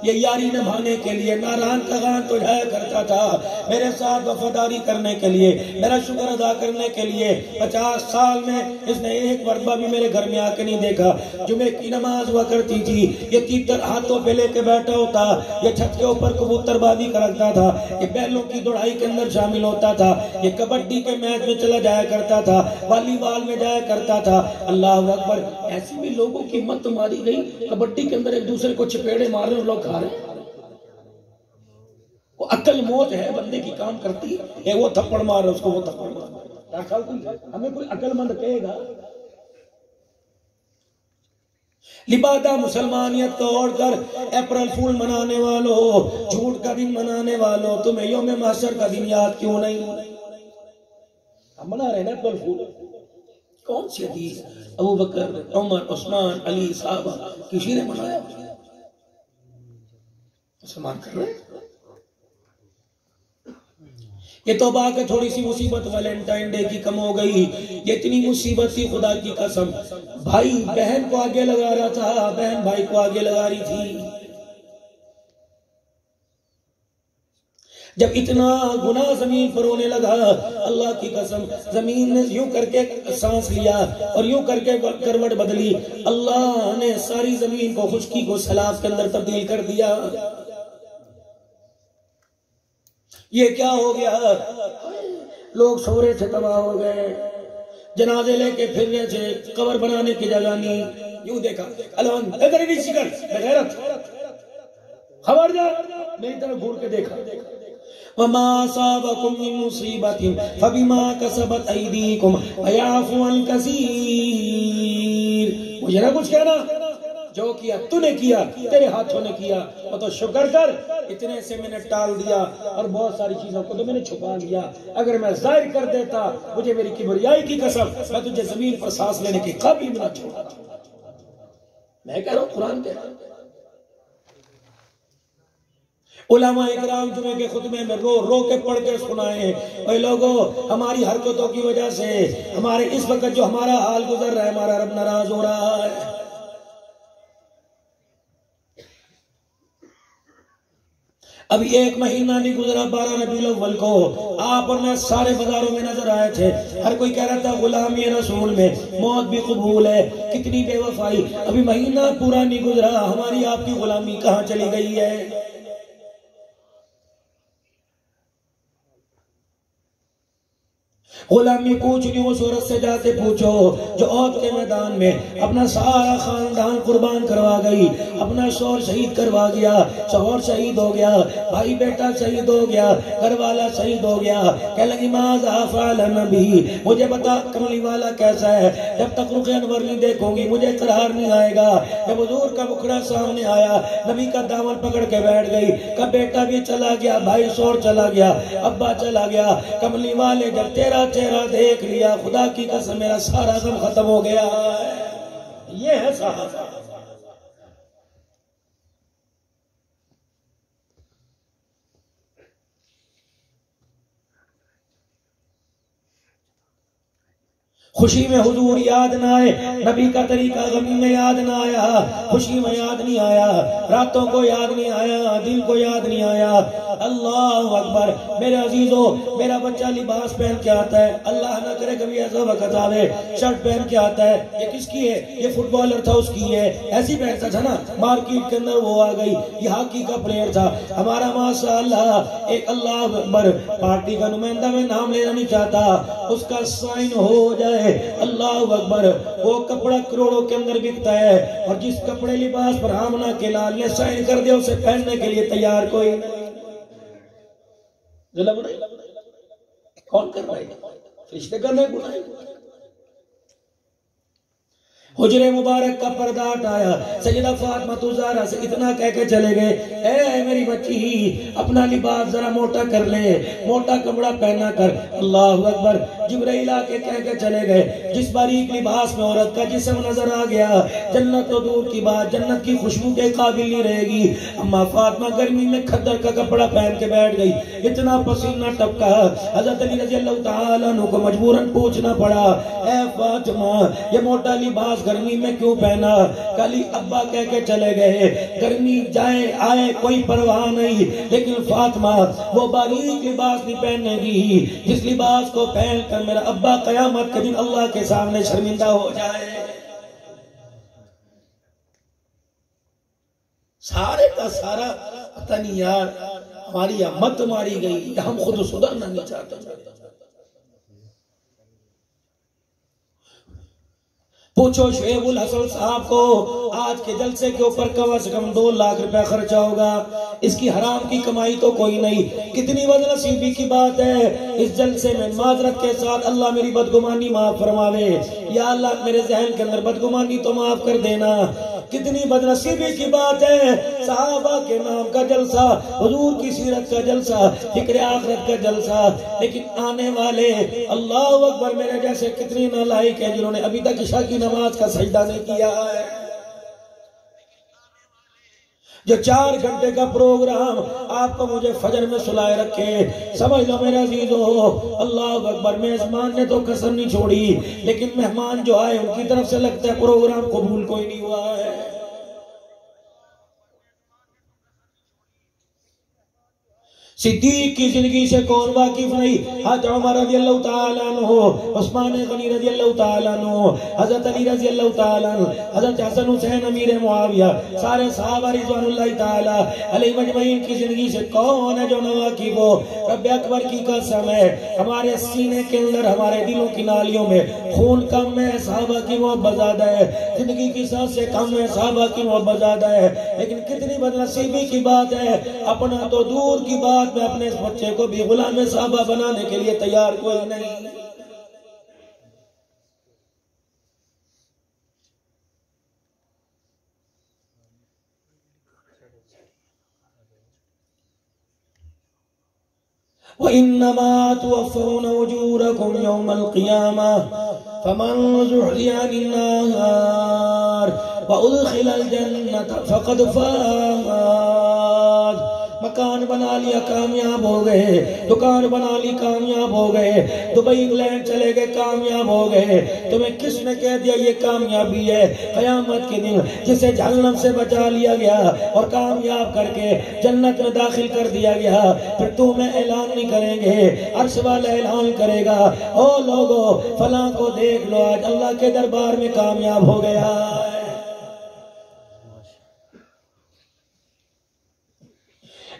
یہ یاری نبھانے کے لیے ناران کغان تو جایا کرتا تھا، میرے ساتھ وفاداری کرنے کے لیے، میرا شکر ادا کرنے کے لیے. 50 سال میں اس نے ایک مرتبہ بھی میرے گھر میں آ کے نہیں دیکھا. جمعے کی نماز ہوا کرتی تھی، یہ تیتر ہاتھوں پہ لے کے بیٹھا ہوتا، یہ چھت کے اوپر کبوتر بازی کرتا تھا، یہ بیلوں کی دوڑائی کے اندر شامل ہوتا تھا، یہ کبڈی کے میچ میں چلا جایا کرتا تھا، والی بال میں جایا کرتا تھا. اللہ اکبر. ایسے بھی لوگوں کی مت ماری گئی، کبڈی کے اندر ایک دوسرے کو چپیڑے مار رہے ہیں، لوگ کھا رہے ہیں. وہ عقل موت ہے، بندے کی کام کرتی ہے، وہ تھپڑ مار رہا ہے، اس کو وہ تھپڑ مار رہا ہے. ہمیں کوئی عقل مند کہے گا؟ لبادہ مسلمانیت توڑ کر اپریل فول منانے والوں، جھوٹ کا دن منانے والوں، تمہیں یوم محشر کا دن یاد کیوں نہیں؟ ہم منا رہے ہیں اپریل فول. کون سی حدیث؟ ابو بکر، عمر، عثمان، علی صحابہ کسی نے منایا؟ مسلمان کر رہے ہیں. یہ توبہ کہ تھوڑی سی مصیبت ویلنٹائن ڈے کی کم ہو گئی، یہ اتنی مصیبت تھی خدا کی قسم. بھائی بہن کو آگے لگا رہا تھا، بہن بھائی کو آگے لگا رہی تھی. جب اتنا گناہ زمین پر ہونے لگا، اللہ کی قسم زمین نے یوں کر کے سانس لیا اور یوں کر کے کروٹ بدلی، اللہ نے ساری زمین کو خشکی کو سیلاب کے اندر تبدیل کر دیا۔ یہ کیا ہو گیا؟ لوگ سو رہے تھے، تباہ ہو گئے، جنازے لے کے پھر رہے تھے، قبر بنانے کی جگہ نہیں۔ یوں دیکھا، خبردار، میری طرف گھور کے دیکھا، وَمَا أَصَابَكُم مِّن مُّصِيبَةٍ فَبِمَا كَسَبَتْ أَيْدِيكُمْ وَيَعْفُو عَن كَثِيرٍ۔ مجھے نہ کچھ کہنا، جو کیا تو نے کیا، تیرے ہاتھوں نے کیا، وہ تو شکر کر، اتنے سے میں نے ٹال دیا اور بہت ساری چیزوں کو تو میں نے چھپا لیا۔ اگر میں ظاہر کر دیتا، مجھے میری کبریائی کی قسم، میں تجھے زمین پر سانس لینے کے قابل بھی نہ چھوڑا۔ میں کہہ رہا ہوں، قرآن کہہ رہا ہوں۔ علماء اکرام جمعے کے خطبے میں رو رو کے پڑھ کے سنائے، اے لوگوں، ہماری حرکتوں کی وجہ سے ہمارے اس وقت جو ہمارا حال گزر رہا ہے، ہمارا رب ناراض ہو رہا ہے۔ ابھی ایک مہینہ نہیں گزرا، 12 ربیع الاول کو آپ اور میں سارے بازاروں میں نظر آئے تھے، ہر کوئی کہہ رہا تھا غلامی رسول میں موت بھی قبول ہے، کتنی بے وفائی۔ ابھی مہینہ پورا نہیں گزرا، ہماری آپ کی غلامی کہاں چلی گئی ہے؟ غلامی پوچھ نہیں، اس عورت سے جا کے پوچھو جو عہد کے میدان میں اپنا سارا خاندان قربان کروا گئی، اپنا شوہر شہید کروا گیا، شوہر شہید ہو گیا، بھائی بیٹا شہید ہو گیا، گھر والا شہید ہو گیا، کہہ لگی ماذا فعل نبی، مجھے بتا کملی والا کیسا ہے؟ جب تک رخ انور نہیں دیکھوں گی مجھے قرار نہیں آئے گا۔ جب حضور کا مکھڑا سامنے آیا، نبی کا دامن پکڑ کے بیٹھ گئی، کہ بیٹا بھی چلا گیا، بھائی شوہر چلا گیا، ابا چلا گیا، کملی والے جب تیرا چہرہ دیکھ لیا، خدا کی قسم میرا سارا غم ختم ہو گیا۔ یہ ہے صحابہ۔ خوشی میں حضور یاد نہ آئے، نبی کا طریقہ غمی میں یاد نہ آیا، خوشی میں یاد نہیں آیا، راتوں کو یاد نہیں آیا، دل کو یاد نہیں آیا۔ اللہ اکبر۔ میرے عزیزوں، میرا بچہ لباس پہن کے آتا ہے، اللہ نہ کرے کبھی ایسا وقت آوے شرٹ پہن کے آتا ہے، یہ کس کی ہے؟ یہ فٹ بالر تھا، اس کی ہے، ایسی پہنتا تھا نا، مارکیٹ کے اندر وہ آ گئی، یہ ہاکی کا پلیئر تھا ہمارا، ماشاءاللہ ایک اللہ اکبر پارٹی کا نمائندہ، میں نام لینا نہیں چاہتا، اس کا سائن ہو جائے، اللہ اکبر، وہ کپڑا کروڑوں کے اندر بکتا ہے، اور جس کپڑے لباس پر آمنہ کے لال نے سائن کر دیا، اسے پہننے کے لیے تیار کوئی ظلم نہیں۔ کون کر رہا ہے؟ فرشتے کر رہے گناہ۔ حجر مبارک کا پردہ ہٹایا، سیدہ فاطمہ زہرا سے اتنا کہہ کے چلے گئے، اے میری بچی اپنا لباس ذرا موٹا کر لے، موٹا کپڑا پہنا کر۔ اللہ اکبر۔ جبرائیل آ کے کہہ کے چلے گئے، جس باریک لباس میں عورت کا جسم نظر آ گیا، جنت تو دور کی بات، جنت کی خوشبو کے قابل نہیں رہے گی۔ اما فاطمہ گرمی میں کھدر کا کپڑا پہن کے بیٹھ گئی، اتنا پسینہ ٹپکا، حضرت علی رضی اللہ تعالیٰ عنہ کو مجبوراً پوچھنا پڑا، اے فاطمہ یہ موٹا لباس گرمی میں کیوں پہنا؟ کلی ابا کہہ کے چلے گئے، گرمی جائے آئے کوئی پرواہ نہیں، لیکن فاطمہ وہ باریک لباس نہیں پہننے گی جس لباس کو پہن کر میرا ابا قیامت کے دن اللہ کے سامنے شرمندہ ہو جائے۔ سارے کا سارا پتہ نہیں یار، ہماری امت ماری گئی، ہم خود سدھرنا نہیں چاہتے۔ پوچھو شعیب الحسن صاحب کو، آج کے جلسے کے اوپر کم از کم 2 لاکھ روپے خرچہ ہوگا، اس کی حرام کی کمائی تو کوئی نہیں۔ کتنی بدنصیبی کی بات ہے، اس جلسے میں معذرت کے ساتھ اللہ میری بدگمانی معاف فرماوے، یا اللہ میرے ذہن کے اندر بدگمانی تو معاف کر دینا۔ کتنی بدنصیبی کی بات ہے، صحابہ کے نام کا جلسہ، حضور کی سیرت کا جلسہ، فکر آخرت کا جلسہ، لیکن آنے والے اللہ اکبر میرے جیسے کتنی نالائق ہیں جنہوں نے ابھی تک عشاء کی نماز کا سجدہ نہیں کیا ہے، جو 4 گھنٹے کا پروگرام آپ کو مجھے فجر میں سلائے رکھے۔ سمجھ لو میرے عزیزو، اللہ اکبر، میزبان نے تو کسر نہیں چھوڑی، لیکن مہمان جو آئے ان کی طرف سے لگتا ہے پروگرام قبول کوئی نہیں ہوا ہے۔ صدیق کی زندگی سے کون واقف نہیں؟ حضرت عمر رضی اللہ تعالیٰ عنہ، عثمان غنی رضی اللہ تعالیٰ عنہ، حضرت علی رضی اللہ تعالیٰ عنہ، حضرت حسن حسین امیر معاویہ، سارے صحابہ رضوان اللہ تعالیٰ علیہ مجمعین کی زندگی سے کون ہے جو نہ واقف ہو؟ رب اکبر کی قسم ہے، ہمارے سینے کے اندر، ہمارے دلوں کی نالیوں میں خون کم ہے، صحابہ کی محبت زیادہ ہے، زندگی کی سانس سے کم ہے، صحابہ کی محبت زیادہ ہے، لیکن کتنی بدنصیبی کی بات ہے، اپنا تو دور کی بات میں اپنے اس بچے کو بھی غلام صحابہ بنانے کے لیے تیار کوئی نہیں۔ وَإِنَّمَا تُوَفَّوْنَ أُجُورَكُمْ يَوْمَ الْقِيَامَةِ فَمَنْ زُحْزِحَ عَنِ النَّارِ وَأُدْخِلَ الْجَنَّةَ فَقَدْ فَازَ۔ مکان بنا لیا کامیاب ہو گئے، دکان بنا لی کامیاب ہو گئے، دبئی انگلینڈ چلے گئے کامیاب ہو گئے، تمہیں کس نے کہہ دیا یہ کامیابی ہے؟ قیامت کے دن جسے جہنم سے بچا لیا گیا اور کامیاب کر کے جنت میں داخل کر دیا گیا، پھر تمہیں اعلان نہیں کریں گے، عرش والا اعلان کرے گا، او لوگو فلاں کو دیکھ لو آج اللہ کے دربار میں کامیاب ہو گیا ہے۔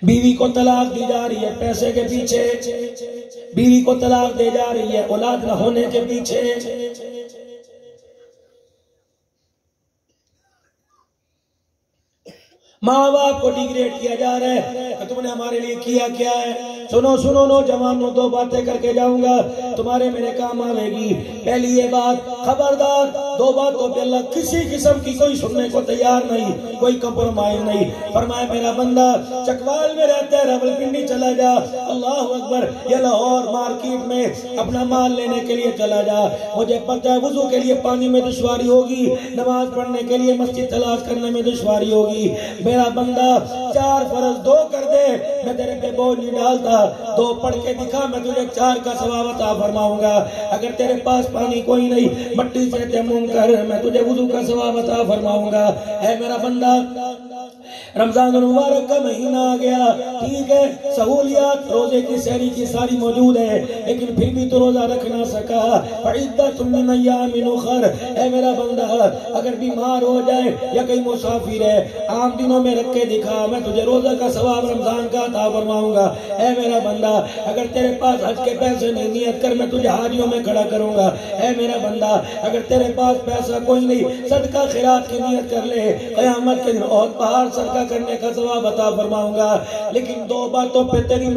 بیوی کو طلاق دی جا رہی ہے پیسے کے پیچھے، بیوی کو طلاق دے جا رہی ہے اولاد نہ ہونے کے پیچھے، ماں باپ کو ڈیگریڈ کیا جا رہا ہے کہ تم نے ہمارے لیے کیا کیا ہے۔ سنو سنو نوجوانوں، دو باتیں کر کے جاؤں گا تمہارے میرے کام آئے گی۔ پہلی یہ بات، خبردار دو باتوں پہ اللہ کسی قسم کی کوئی سننے کو تیار نہیں، کوئی کمپرومائز نہیں۔ فرمایا میرا بندہ چکوال میں رہتا ہے راولپنڈی چلا جا، اللہ اکبر، یا لاہور مارکیٹ میں اپنا مال لینے کے لیے چلا جا، مجھے پتہ ہے وضو کے لیے پانی میں دشواری ہوگی، نماز پڑھنے کے لیے مسجد تلاش کرنے میں دشواری ہوگی، میرا بندہ 4 فرض 2 کر دے، میں تیرے پہ بوجھ نہیں ڈالتا، 2 پڑھ کے دکھا میں تجھے 4 کا ثواب عطا فرماؤں گا۔ اگر تیرے پاس پانی کوئی نہیں، مٹی سے تیمم کر، میں تجھے وضو کا ثواب عطا فرماؤں گا۔ اے میرا بندہ، رمضان المبارک کا مہینہ آ گیا، ٹھیک ہے، سہولیات روزے کی سحری کی ساری موجود ہے، لیکن پھر بھی تو روزہ رکھ نہ سکا۔ فعدۃ من ایام اخر، اے میرا بندہ اگر بیمار ہو جائے یا کہیں مسافر ہے، عام دنوں میں رکھ کے دکھا، میں تجھے روزہ کا ثواب رمضان کا عطا فرماؤں گا۔ اے میرا بندہ اگر تیرے پاس حج کے پیسے نہیں، نیت کر میں تجھے حاجیوں میں کھڑا کروں گا۔ اے میرا بندہ اگر تیرے پاس پیسہ کوئی نہیں، صدقہ خیرات کی نیت کر لے، قیامت کے دن اور پہاڑ صدقہ کرنے کا ثواب عطا فرماؤں گا۔ لیکن 2 باتوں پہ تیری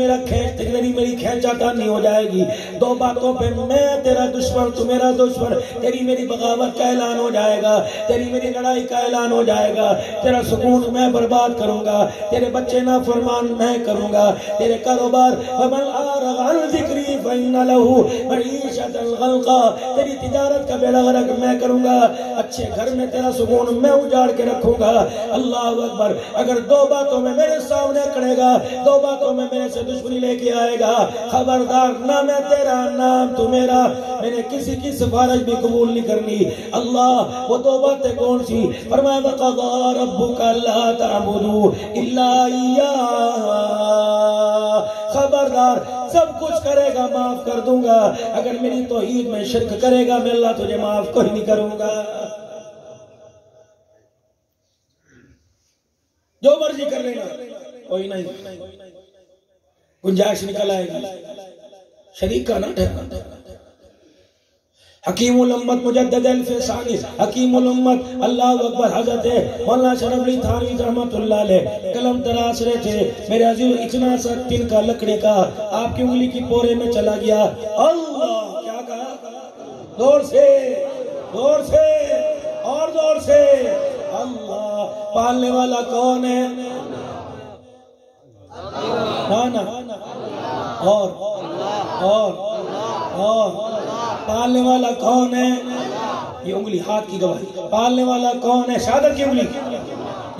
میری کھینچا تانی ہو جائے گی، 2 باتوں پہ میں تیرا دشمن، تو میرا دشمن، تیری میری بغاوت کا اعلان ہو جائے گا، تیری میری لڑائی کا اعلان ہو جائے گا، تیرا سکون میں برباد کروں گا، تیرے بچے نافرمان میں کروں گا، تیرے کاروبار وَمَنْ أَعْرَضَ عَنْ ذِكْرِي فَإِنَّ لَهُ مَعِيشَةً ضَنْكًا، تیری تجارت کا بیڑا غرق میں کروں گا، اچھے گھر میں تیرا سکون میں اجاڑ کے رکھوں گا۔ اللہ اکبر، اگر 2 باتوں میں میرے سامنے کھڑے گا، 2 باتوں میں میرے سے دشمنی لے کے آئے گا، خبردار، نہ میں تیرا نام تو میرا، میں نے کسی کی سفارش بھی قبول نہیں کرنی۔ اللہ، وہ 2 باتیں کون سی؟ فرمایا وَقَضَىٰ رَبُّكَ أَلَّا تَعْبُدُوا إِلَّا إِيَّاهُ، خبردار، سب کچھ کرے گا معاف کر دوں گا، اگر میری توحید میں شرک کرے گا میں اللہ تجھے معاف کوئی نہیں کروں گا۔ جو مرضی کر لینا، کوئی نہیں، گنجائش نکل آئے گی، شریک کا نہ ٹھہرا۔ حکیم الامت مجدد الفسانی، حکیم الامت، اللہ اکبر، حضرت مولانا شرف علی تھانوی رحمت اللہ علیہ قلم تراش رہے تھے، میرے عزیز اتنا سا تن کا لکڑی کا آپ کی انگلی کی پورے میں چلا گیا۔ اللہ، کیا کہا؟ زور سے، زور سے اور زور سے، اللہ۔ پالنے والا کون ہے؟ نانا، اور پالنے والا کون ہے؟ یہ انگلی ہاتھ کی گواہی، پالنے والا کون ہے؟ شہادت کی انگلی،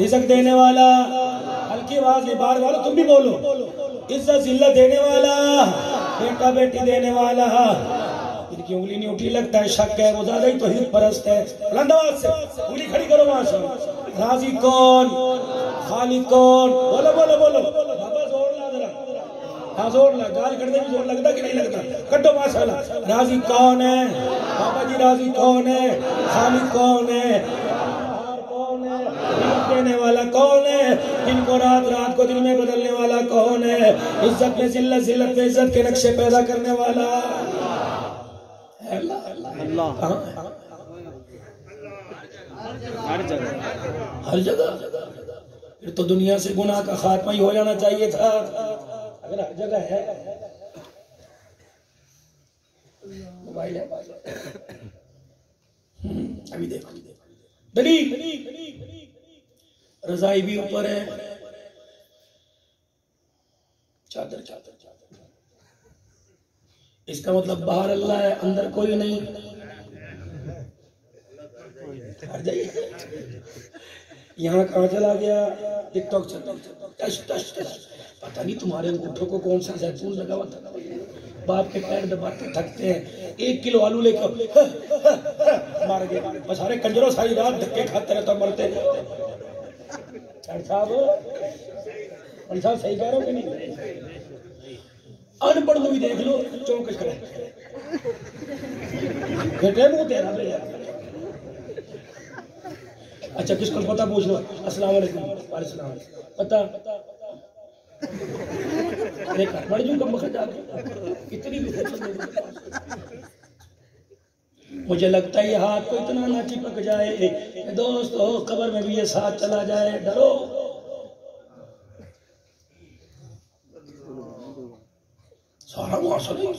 رزق دینے والا، ہلکی آواز میں بار بار تم بھی بولو، عزت ذلت دینے والا، بیٹا بیٹی دینے والا۔ ان کی انگلی نہیں اٹھی، لگتا ہے شک ہے، وہ زیادہ ہی توحید پرست ہے۔ بلند آواز سے انگلی کھڑی کرو ماشاءاللہ۔ راضی کون؟ خالق کون؟ بولو بولو بولو، بابا زور لا ذرا۔ ہاں زور لگ گال کڑنے بھی زور لگتا کہ نہیں لگتا کٹو ماشاءاللہ راضی کون ہے بابا جی راضی کون ہے خالق کون ہے دینے والا کون ہے جن کو رات رات کو دن میں بدلنے والا کون ہے عزت میں ذلت ذلت میں عزت کے نقشے پیدا کرنے والا اللہ ہر جگہ پھر تو دنیا سے گناہ کا خاتمہ ہی ہو جانا چاہیے تھا اگر ہر جگہ ہے موبائل ہے ابھی دیکھو دلیل رضائی بھی اوپر ہے چادر چادر چادر اس کا مطلب باہر اللہ ہے اندر کوئی نہیں ہر جائیے یہاں کہاں چلا گیا ٹک ٹاک ٹچ ٹچ ٹچ پتہ نہیں تمہارے انگوٹھوں کو کون سا زیتون لگا ہوا تھا باپ کے پیر دباتے تھکتے ہیں 1 کلو آلو لے کر مار گئے بس سارے کنجروں ساری رات دھکے کھاتے رہتا مرتے صاحب صحیح کہہ رہا ہوں کہ نہیں ان پڑھ کو بھی دیکھ لو چونکش کرے گھٹے منہ تیرا بھائی اچھا کس کو پتہ پوچھ لو السلام علیکم وعلیکم السلام پتہ بڑھ جوں کم بخت جاتے اتنی بھی مجھے لگتا ہے یہ ہاتھ کو اتنا نہ چپک جائے کہ دوستو قبر میں بھی یہ ساتھ چلا جائے ڈرو سارا معاشرہ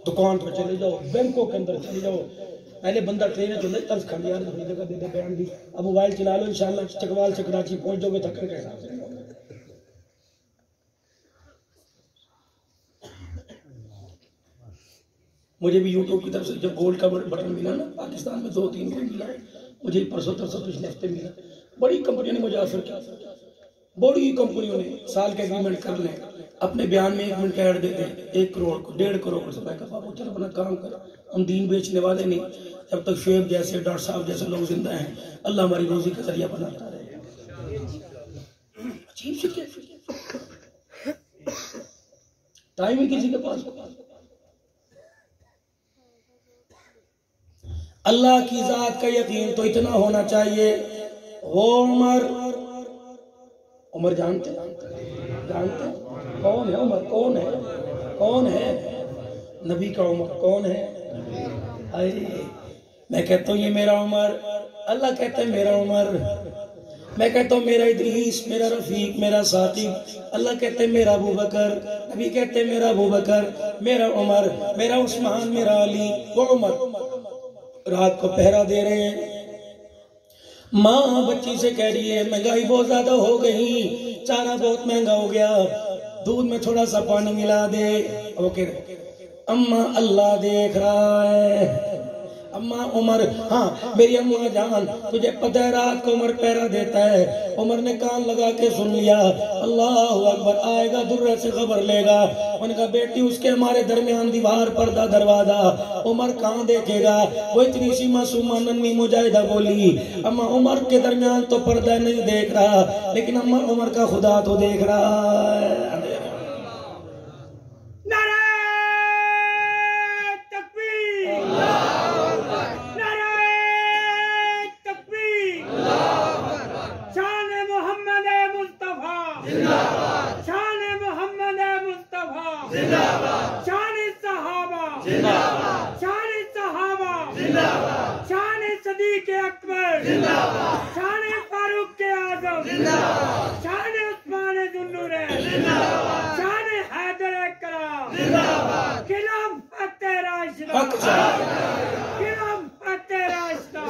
دکان پر چلے جاؤ بینکوں کے اندر چلے جاؤ پہلے بندہ ٹرین ہے چلے طرز کھا لیا دوسری جگہ دے دے بیان دی اب موبائل چلا لو انشاءاللہ چکوال سے کراچی پہنچ جاؤ گے تھکر کے حساب سے مجھے بھی یوٹیوب کی طرف سے جب گولڈ کا بٹن ملا نا پاکستان میں 2-3 کو ملا مجھے پرسوں ترسوں پچھلے ہفتے ملا بڑی کمپنیوں نے مجھے آفر کیا بڑی کمپنیوں نے سال کے ایگریمنٹ کر لیں اپنے بیان میں 1 منٹ کا ایڈ دے دیں 1 کروڑ کو 1.5 کروڑ سے میں کہا چل اپنا کام کر ہم دین بیچنے والے نہیں جب تک شعیب جیسے ڈاکٹر صاحب جیسے لوگ زندہ ہیں اللہ ہماری روزی کا ذریعہ بناتا رہے عجیب سے کیا ٹائم ہی کسی کے پاس اللہ کی ذات کا یقین تو اتنا ہونا چاہیے وہ عمر جانتے کون ہے عمر کون ہے نبی کا عمر کون ہے میں کہتا ہوں یہ میرا عمر اللہ کہتا ہے میرا عمر میں کہتا ہوں میرا ادریس میرا رفیق میرا ثاقب اللہ کہتے ہیں میرا ابو بکر نبی کہتے ہیں میرا ابو بکر میرا عمر میرا عثمان میرا علی وہ عمر رات کو پہرا دے رہے ہیں ماں بچی سے کہہ رہی ہے مہنگائی بہت زیادہ ہو گئی چارہ بہت مہنگا ہو گیا دودھ میں تھوڑا سا پانی ملا دے وہ کہہ رہے اماں اللہ دیکھ رہا ہے اماں عمر ہاں میری اماں جان تجھے پتہ ہے رات کو عمر پہرا دیتا ہے عمر نے کان لگا کے سن لیا اللہ اکبر آئے گا درے سے خبر لے گا ان کا بیٹی اس کے ہمارے درمیان دیوار پردہ دروازہ عمر کہاں دیکھے گا وہ اتنی سی معصومہ ننھی مجاہدہ بولی اماں عمر کے درمیان تو پردہ نہیں دیکھ رہا لیکن اماں عمر کا خدا تو دیکھ رہا ہے شان صدیق اکبر شان فاروق اعظم شان عثمان ذوالنورین شان حیدر کرام خلافت راشدہ خلافت راشدہ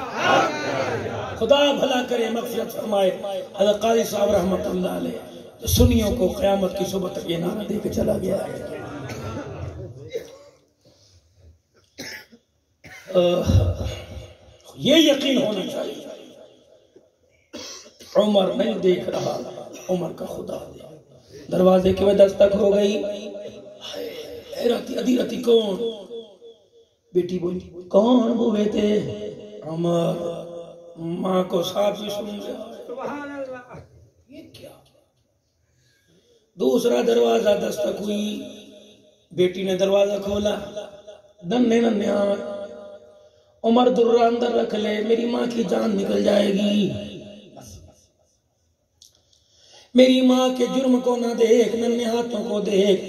خدا بھلا کرے مغفرت فرمائے حضرت قاضی صاحب رحمت اللہ علیہ سنیوں کو قیامت کی صبح تک یہ نعرہ دے کے چلا گیا ہے یہ یقین ہونا چاہیے عمر نہیں دیکھ رہا عمر کا خدا دیکھ دروازے کے بعد دستک ہو گئی ادھی رتی کون بیٹی بولی کون وہ بیٹے عمر ماں کو صاحب سے سن لیا یہ کیا دوسرا دروازہ دستک ہوئی بیٹی نے دروازہ کھولا، ننھے ننھے عمر درہ اندر رکھ لے، میری ماں کی جان نکل جائے گی، میری ماں کے جرم کو نہ دیکھ، ننھے ہاتھوں کو دیکھ۔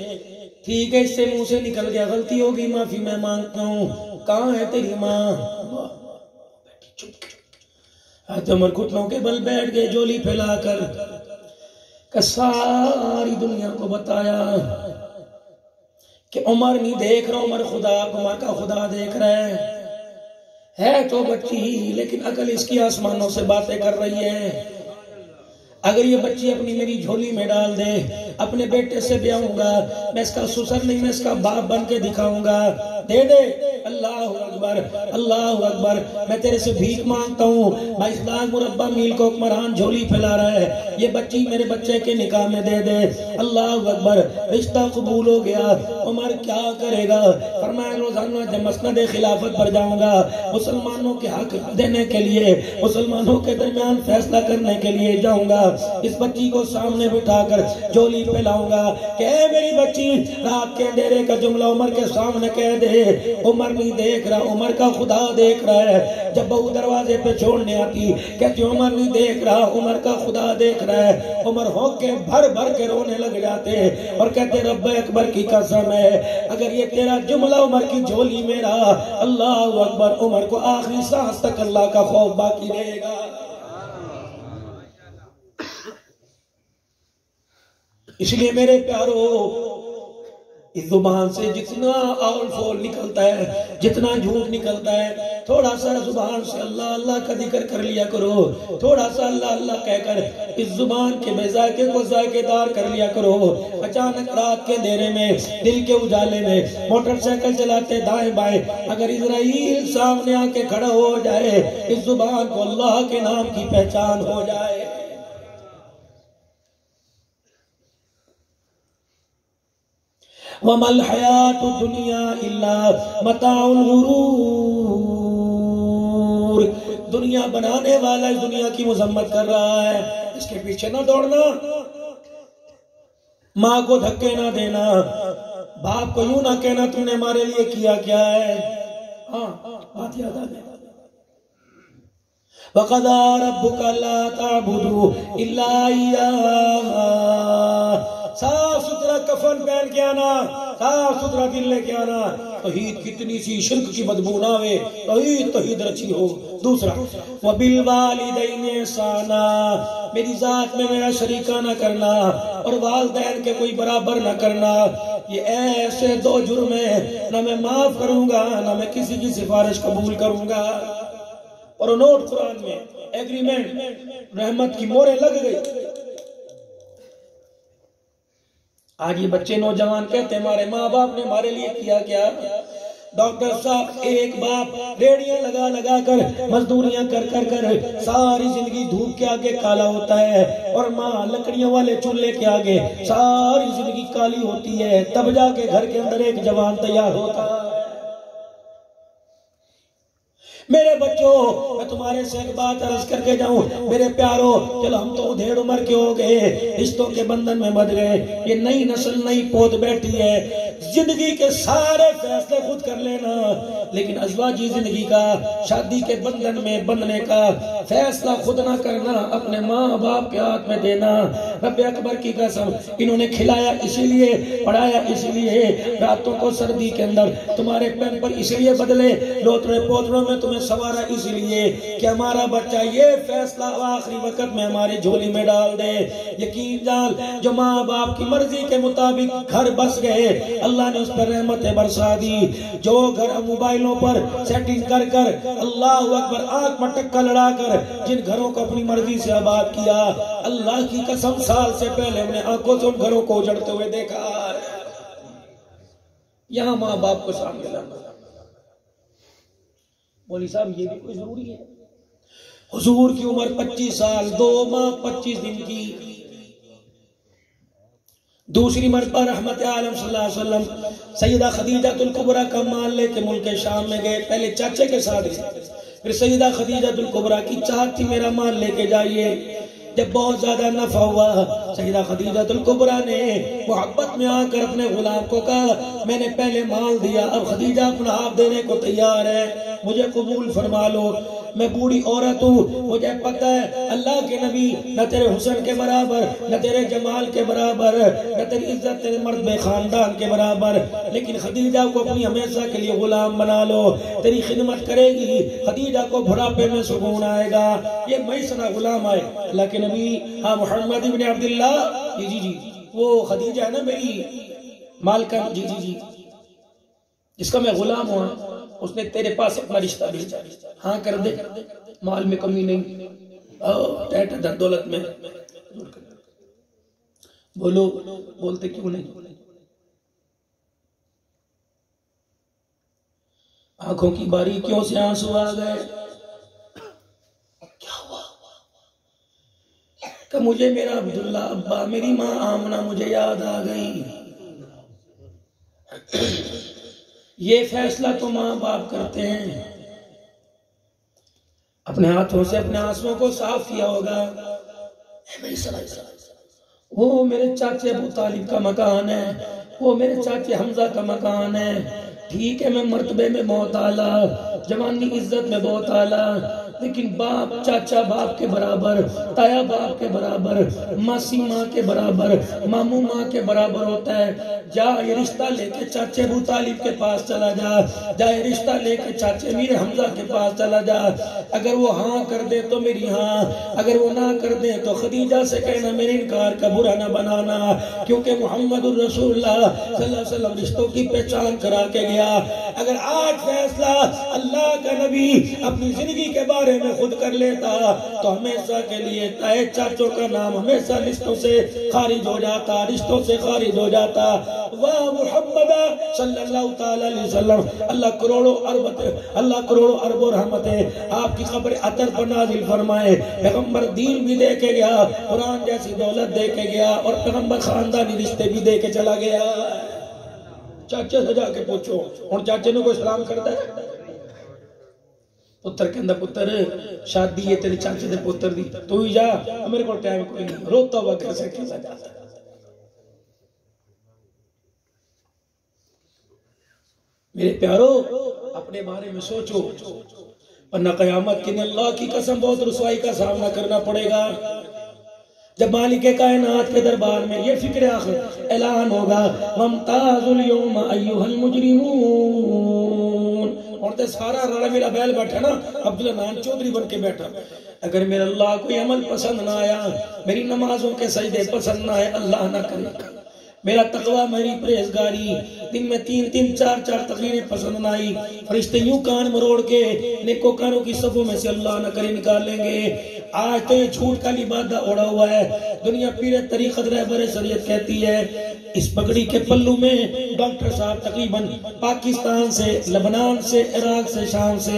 ٹھیک ہے، اس سے منہ سے نکل گیا، غلطی ہوگی، معافی میں مانگتا ہوں، کہاں ہے تیری ماں؟ حضرت عمر گھٹنوں کے بل بیٹھ گئے، جولی پھیلا کر کہ ساری دنیا کو بتایا کہ عمر نہیں دیکھ رہا، عمر کا خدا دیکھ رہا ہے تو بچی لیکن عقل اس کی آسمانوں سے باتیں کر رہی ہے۔ اگر یہ بچی اپنی میری جھولی میں ڈال دے، اپنے بیٹے سے بیاہوں گا، میں اس کا سسر نہیں، میں اس کا باپ بن کے دکھاؤں گا، دے دے۔ اللہ اکبر، اللہ اکبر، میں تیرے سے بھیک مانگتا ہوں، 22 لاکھ مربع میل کو حکمران جھولی پھیلا رہا ہے، یہ بچی میرے بچے کے نکاح میں دے دے۔ اللہ اکبر، رشتہ قبول ہو گیا۔ عمر کیا کرے گا؟ فرمایا روزانہ جب مسند خلافت پر جاؤں گا، مسلمانوں کے حق دینے کے لیے، مسلمانوں کے درمیان فیصلہ کرنے کے لیے جاؤں گا، اس بچی کو سامنے بٹھا کر جولی پھیلاؤں گا کہ اے میری بچی، رات کے اندھیرے کا جملہ عمر کے سامنے کہہ دے۔ عمر نہیں دیکھ رہا، عمر کا خدا دیکھ رہا ہے۔ جب بہو دروازے پہ چھوڑنے آتی کہتی عمر نہیں دیکھ رہا، عمر کا خدا دیکھ رہا ہے۔ عمر ہو کے بھر بھر کے رونے لگ جاتے اور کہتے رب اکبر کی قسم ہے، اگر یہ تیرا جملہ عمر کی جھولی میں رہا، اللہ اکبر، عمر کو آخری سانس تک اللہ کا خوف باقی رہے گا۔ اس لیے میرے پیارو، اس زبان سے جتنا آول فول نکلتا ہے، جتنا جھوٹ نکلتا ہے، تھوڑا سا زبان سے اللہ اللہ کا ذکر کر لیا کرو، تھوڑا سا اللہ اللہ کہہ کر اس زبان کے بے ذائقے کو ذائقے دار کر لیا کرو۔ اچانک رات کے اندھیرے میں، دل کے اجالے میں، موٹر سائیکل چلاتے دائیں بائیں اگر اسرائیل سامنے آ کے کھڑا ہو جائے، اس زبان کو اللہ کے نام کی پہچان ہو جائے۔ وَمَا الْحَيَاةُ الدُّنْيَا إِلَّا مَتَاعُ الْغُرُورِ، دنیا بنانے والا اس دنیا کی مذمت کر رہا ہے، اس کے پیچھے نہ دوڑنا، ماں کو دھکے نہ دینا، باپ کو یوں نہ کہنا تم نے ہمارے لیے کیا کیا ہے۔ ہاں بات یاد آ گئی، وَقَضَىٰ رَبُّكَ أَلَّا تَعْبُدُوا إِلَّا إِيَّاهُ، صاف ستھرا کفن پہن کے آنا، صاف ستھرا دل لے کے آنا، توحید کتنی سی شرک کی بدبو نہ ہوئے، توحید رچی ہو۔ دوسرا وَبِالْوَالِدَيْنِ إِحْسَانًا، میری ذات میں میرا شریکہ نہ کرنا اور والدین کے کوئی برابر نہ کرنا، یہ ایسے دو جرم ہیں، نہ میں معاف کروں گا نہ میں کسی کی سفارش قبول کروں گا۔ اور نوٹ قرآن میں ایگریمنٹ، رحمت کی مورے لگ گئی۔ آج یہ بچے نوجوان کہتے ہیں ہمارے ماں باپ نے ہمارے لیے کیا کیا؟ ڈاکٹر صاحب ایک باپ ریڑیاں لگا لگا کر مزدوریاں کر ساری زندگی دھوپ کے آگے کالا ہوتا ہے، اور ماں لکڑیوں والے چولہے کے آگے ساری زندگی کالی ہوتی ہے، تب جا کے گھر کے اندر ایک جوان تیار ہوتا ہے۔ میرے بچوں، میں تمہارے سے ایک بات عرض کر کے جاؤں، میرے پیارو، چلو ہم تو ادھیڑ عمر کے ہو گئے، رشتوں کے بندھن میں بندھ گئے، یہ نئی نسل نئی پود بیٹھی ہے، زندگی کے سارے فیصلے خود کر لینا، لیکن ازواجی زندگی کا، شادی کے بندھن میں بندھنے کا فیصلہ خود نہ کرنا، اپنے ماں باپ کے ہاتھ میں دینا۔ رب اکبر کی قسم، انہوں نے کھلایا اسی لیے، پڑھایا اسی لیے، راتوں کو سردی کے اندر تمہارے پیمپر اس لیے بدلے، لوتڑے پوتڑوں میں تمہیں سوارا اس لیے کہ ہمارا بچہ یہ فیصلہ آخری وقت میں ہماری جھولی میں ڈال دے۔ یقین جان، جو ماں باپ کی مرضی کے مطابق گھر بس گئے، اللہ نے اس پر رحمتیں برسا دی۔ جو گھر موبائلوں پر سیٹنگ کر اللہ اکبر آنکھ مٹکا لڑا کر جن گھروں کو اپنی مرضی سے آباد کیا، اللہ کی قسم سال سے پہلے ہم نے آنکھوں سے ان گھروں کو اجڑتے ہوئے دیکھا۔ یہاں ماں باپ کو سامنے لانا، مولوی صاحب یہ بھی کوئی ضروری ہے؟ حضور کی عمر 25 سال 2 ماہ 25 دن کی۔ دوسری مرتبہ رحمت عالم صلی اللہ علیہ وسلم سیدہ خدیجہ الکبریٰ کا مال لے کے ملک شام میں گئے، پہلے چاچے کے ساتھ گئے، پھر سیدہ خدیجہ الکبریٰ کی چاہت تھی میرا مال لے کے جائیے، جب بہت زیادہ نفع ہوا سیدہ خدیجہ الکبریٰ نے محبت میں آ کر اپنے غلام کو کہا میں نے پہلے مال دیا، اب خدیجہ اپنا آپ دینے کو تیار ہے، مجھے قبول فرما لو، میں بوڑھی عورت ہوں، مجھے پتہ ہے اللہ کے نبی نہ تیرے حسن کے برابر، نہ تیرے جمال کے برابر، نہ تیری عزت تیرے مرد خاندان کے برابر، لیکن خدیجہ کو اپنی ہمیشہ کے لیے غلام بنا لو، تیری خدمت کرے گی، خدیجہ کو بڑھاپے میں سکون آئے گا، یہ میسرہ غلام آئے۔ اللہ کے نبی ہاں محمد ابن عبداللہ جی وہ خدیجہ ہے نا میری مالکہ جی جس کا میں غلام ہوا، اس نے تیرے پاس اپنا رشتہ بھیجا، ہاں کر دے، مال میں کمی نہیں، دولت میں بولو، بولتے کیوں نہیں؟ آنکھوں کی باریکیوں سے آنسو آ گئے، کیا ہوا کہ مجھے میرا عبداللہ ابا، میری ماں آمنہ مجھے یاد آ گئی۔ یہ فیصلہ تو ماں باپ کرتے ہیں، اپنے ہاتھوں سے اپنے آنسوؤں کو صاف کیا ہوگا۔ وہ میرے چاچے ابو طالب کا مکان ہے، وہ میرے چاچے حمزہ کا مکان ہے، ٹھیک ہے میں مرتبے میں بہت اعلیٰ، جوانی عزت میں بہت اعلیٰ، لیکن باپ چاچا باپ کے برابر، تایا باپ کے برابر، ماسی ماں کے برابر، ماموں ماں کے برابر ہوتا ہے۔ جا یہ رشتہ لے کے چاچے ابو طالب کے پاس چلا جا یہ رشتہ لے کے چاچے میرے حمزہ کے پاس چلا جا، اگر وہ ہاں کر دے تو میری ہاں، اگر وہ نہ کر دے تو خدیجہ سے کہنا میرے انکار کا برا نہ بنانا، کیونکہ محمد الرسول اللہ صلی اللہ علیہ وسلم رشتوں کی پہچان کرا کے گیا۔ اگر آج فیصلہ اللہ کا نبی اپنی زندگی کے بارے میں خود کر لیتا تو ہمیشہ کے لیے تائے چاچوں کا نام ہمیشہ رشتوں سے خارج ہو جاتا، رشتوں سے خارج ہو جاتا۔ واہ محمد صلی اللہ تعالی علیہ وسلم، اللہ کروڑوں ارب و رحمتیں آپ کی قبر عطر پر نازل فرمائے۔ پیغمبر دین بھی دے کے گیا، قرآن جیسی دولت دے کے گیا، اور پیغمبر خاندانی رشتے بھی دے کے چلا گیا۔ چاچے سے جا کے پوچھو، اور چاچے نے کوئی سلام کرتا ہے؟ پتر کہندہ پتر شادی ہے تیری چاچے دے پتر دی، تو ہی جا، میرے کو ٹائم کوئی نہیں، روتا ہوا کیسے کیسا جاتا ہے۔ میرے پیارو اپنے بارے میں سوچو، ورنہ قیامت کے دن اللہ کی قسم بہت رسوائی کا سامنا کرنا پڑے گا۔ جب مالک کائنات کے دربار میں یہ فکر آخر اعلان ہوگا وَامْتَازُوا الْيَوْمَ أَيُّهَا الْمُجْرِمُونَ، اور تے سارا راڑا میرا بیل بیٹھا نا عبداللہ نان چودری بن کے بیٹھا، اگر میرا اللہ کوئی عمل پسند نہ آیا، میری نمازوں کے سجدے پسند نہ آئے، اللہ نہ کرے، میرا تقوی میری پرہیزگاری دن میں 3 4 تقریریں پسند نہ آئی، فرشتے یوں کان مروڑ کے نیکوکاروں کی صفوں میں سے اللہ نہ کرے نکال لیں گے۔ آج تو یہ جھوٹ کا لبادہ اوڑا ہوا ہے، دنیا پیر طریقت رہبر شریعت کہتی ہے اس پگڑی کے پلو میں ڈاکٹر صاحب تقریباً پاکستان سے، لبنان سے، عراق سے، شام سے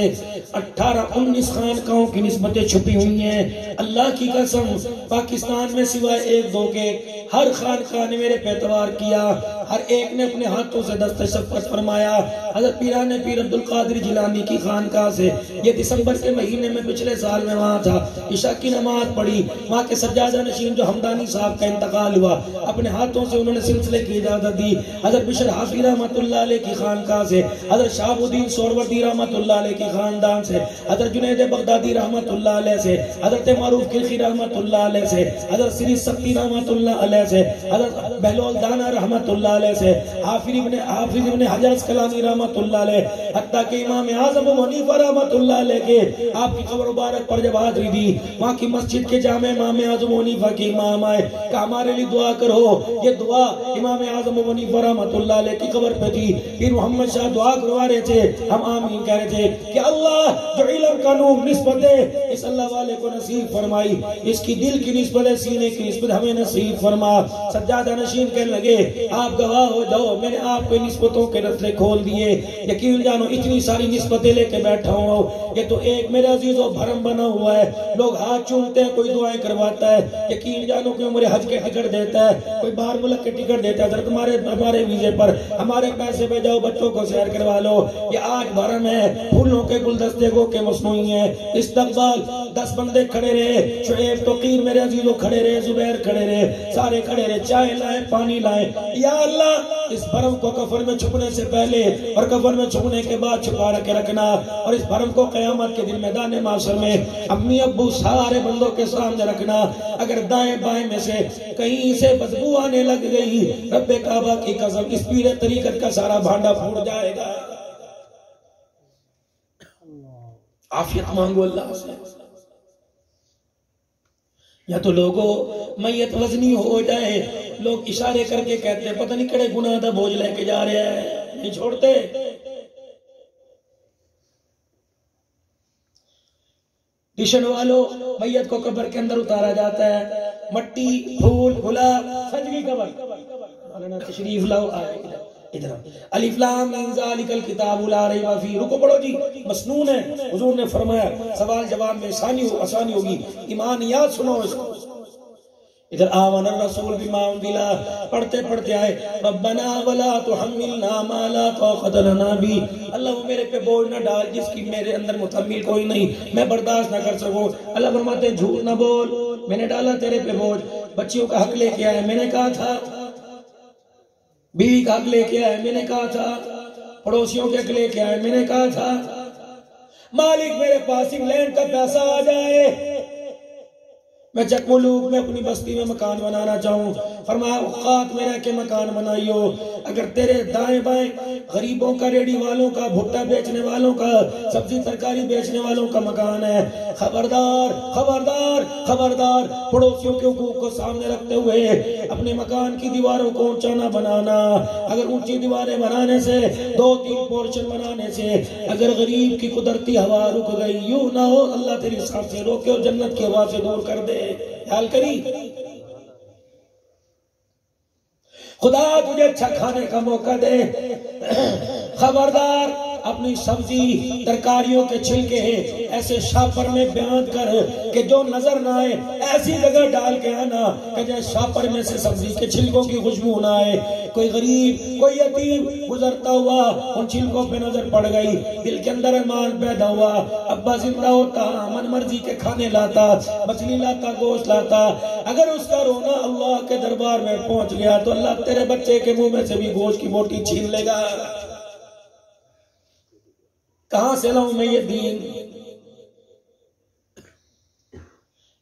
18-19 خانقاہوں کی نسبتیں چھپی ہوئی ہیں۔ اللہ کی قسم پاکستان میں سوائے 1-2 کے ہر خانقاہ نے میرے پہ اعتبار کیا، ہر ایک نے اپنے ہاتھوں سے دست شفقت فرمایا۔ حضرت پیران پیر عبدالقادر جیلانی کی خانقاہ سے یہ دسمبر کے مہینے میں پچھلے سال میں وہاں تھا، عشاء کی نماز پڑھی، وہاں کے سجادہ نشین جو حمدانی صاحب کا انتقال ہوا، اپنے ہاتھوں سے انہوں نے سلسلے کی اجازت دی۔ حضرت بشر حافظ رحمت اللہ علیہ کی خانقاہ سے، حضرت شہاب الدین سہروردی رحمت اللہ علیہ کی خاندان سے، حضرت جنید بغدادی رحمت اللہ علیہ سے، حضرت معروف کلخی رحمت اللہ علیہ سے، حضرت سری سختی رحمت اللہ علیہ سے، حضرت بہلول دانا رحمت اللہ علیہ سے، حافظ ابن حجر اسقلانی رحمت اللہ علیہ، حتیٰ کہ امام اعظم ابو حنیفہ رحمت اللہ علیہ کے آپ کی قبر مبارک پر جب حاضری دی، وہاں کی مسجد کے جامع امام اعظم ابو حنیفہ کے امام آئے کہ ہمارے لیے دعا کرو۔ یہ دعا امام اعظم ابو حنیفہ رحمت اللہ علیہ کی قبر پہ تھی، پھر محمد شاہ دعا کروا رہے تھے، ہم آمین کہہ رہے تھے کہ اللہ جو علم کا نور نسبت ہے اس اللہ والے کو نصیب فرمائی، اس کی دل کی نسبت ہے، سینے کی نسبت ہمیں نصیب فرما۔ سجادہ نشین کہنے لگے آپ گواہ ہو جاؤ، میں نے آپ کو نسبتوں کے رسلے کھول دیے، یقین جانو اتنی ساری نسبتیں لے کے بیٹھا ہوں، یہ تو ایک میرے عزیزوں بھرم بنا ہوا ہے، لوگ ہاتھ چومتے ہیں، کوئی دعائیں کرواتا ہے، یقین جانو کہ عمر حج کے ٹکٹ دیتا ہے، کوئی باہر ملک کے ٹکٹ دیتا ہے، ہمارے ویزے پر ہمارے پیسے پہ جاؤ بچوں کو سیر کروا لو، یہ آج بھرم ہے، پھولوں کے گلدستے کو کے مصنوعی ہیں، استقبال 10 بندے کھڑے رہے، شعیب تو قیر میرے عزیزوں کھڑے رہے، زبیر کھڑے رہے، سارے کھڑے رہے، چائے لائے، پانی لائے. یا اللہ اس بھرم کو کفن میں چھپنے سے پہلے اور کفن میں چھپنے کے بعد چھپا کے رکھنا، اور اس بھرم کو قیامت کے دن میدان محشر میں امی ابو سارے بندوں کے سامنے رکھنا. اگر دائیں بائیں میں سے کہیں سے بدبو آنے لگ گئی، رب کعبہ کی قسم اس پیر طریقت کا سارا بھانڈا پھوٹ جائے گا. عافیت مانگو اللہ سے. یا تو لوگوں میت وزنی ہو جائے، لوگ اشارے کر کے کہتے ہیں پتہ نہیں کڑے گناہ دا بوجھ لے کے جا رہے ہیں، نہیں چھوڑتے. ٹیشن والوں میت کو قبر کے اندر اتارا جاتا ہے، مٹی پھول گلاب سجوی قبر. مولانا تشریف لاؤ آئے ادھر. الف لام میم ذالک الکتاب لا ریب فیہ. رکو پڑھو جی، مسنون ہے. حضور نے فرمایا سوال جواب میں آسانی ہوگی، ایمان یاد سنو اس کو. ادھر آمن الرسول بما انزل، پڑھتے پڑھتے آئے ربنا ولا تحملنا ما لا طاقت لنا به. اللہ وہ میرے پہ بوجھ نہ ڈال جس کی میرے اندر متحمل کوئی نہیں، میں برداشت نہ کر سکوں. اللہ فرماتے ہیں جھوٹ نہ بول، میں نے ڈالا تیرے پہ بوجھ. بچیوں کا حق لے کے آئے، میں نے کہا تھا. بیوی کا حق لے کے آئے، میں نے کہا تھا. پڑوسیوں کے حق لے کے آئے، میں نے کہا تھا. مالک میرے پاس انگلینڈ کا پیسہ آ جائے، میں چک ملوک میں اپنی بستی میں مکان بنانا چاہوں، فرمایا اوقات میں رہ کے مکان بنائیو. اگر تیرے دائیں بائیں غریبوں کا، ریڑی والوں کا، بھٹا بیچنے والوں کا، سبزی ترکاری بیچنے والوں کا مکان ہے، خبردار خبردار خبردار پڑوسیوں کے حقوق کو سامنے رکھتے ہوئے اپنے مکان کی دیواروں کو اونچا نہ بنانا. اگر اونچی دیواریں بنانے سے، 2-3 پورشن بنانے سے اگر غریب کی قدرتی ہوا رک گئی، یوں نہ ہو اللہ تیری ساتھ سے روکے اور جنت کی ہوا سے دور کر دے. خیال کری خدا تجھے اچھا کھانے کا موقع دے. خبردار اپنی سبزی ترکاریوں کے چھلکے ایسے شاپر میں بیان کر کہ جو نظر نہ آئے، ایسی جگہ ڈال کے آنا کہ جیسے شاپر میں سے سبزی کے چھلکوں کی خوشبو نہ آئے. کوئی غریب کوئی یتیم گزرتا ہوا ان چھلکوں پہ نظر پڑ گئی، دل کے اندر ایمان پیدا ہوا، ابا زندہ ہوتا من مرضی کے کھانے لاتا، مچھلی لاتا، گوشت لاتا. اگر اس کا رونا اللہ کے دربار میں پہنچ گیا تو اللہ تیرے بچے کے منہ میں سے بھی گوشت کی بوٹی چھین لے گا. کہاں سے لاؤں میں یہ دین؟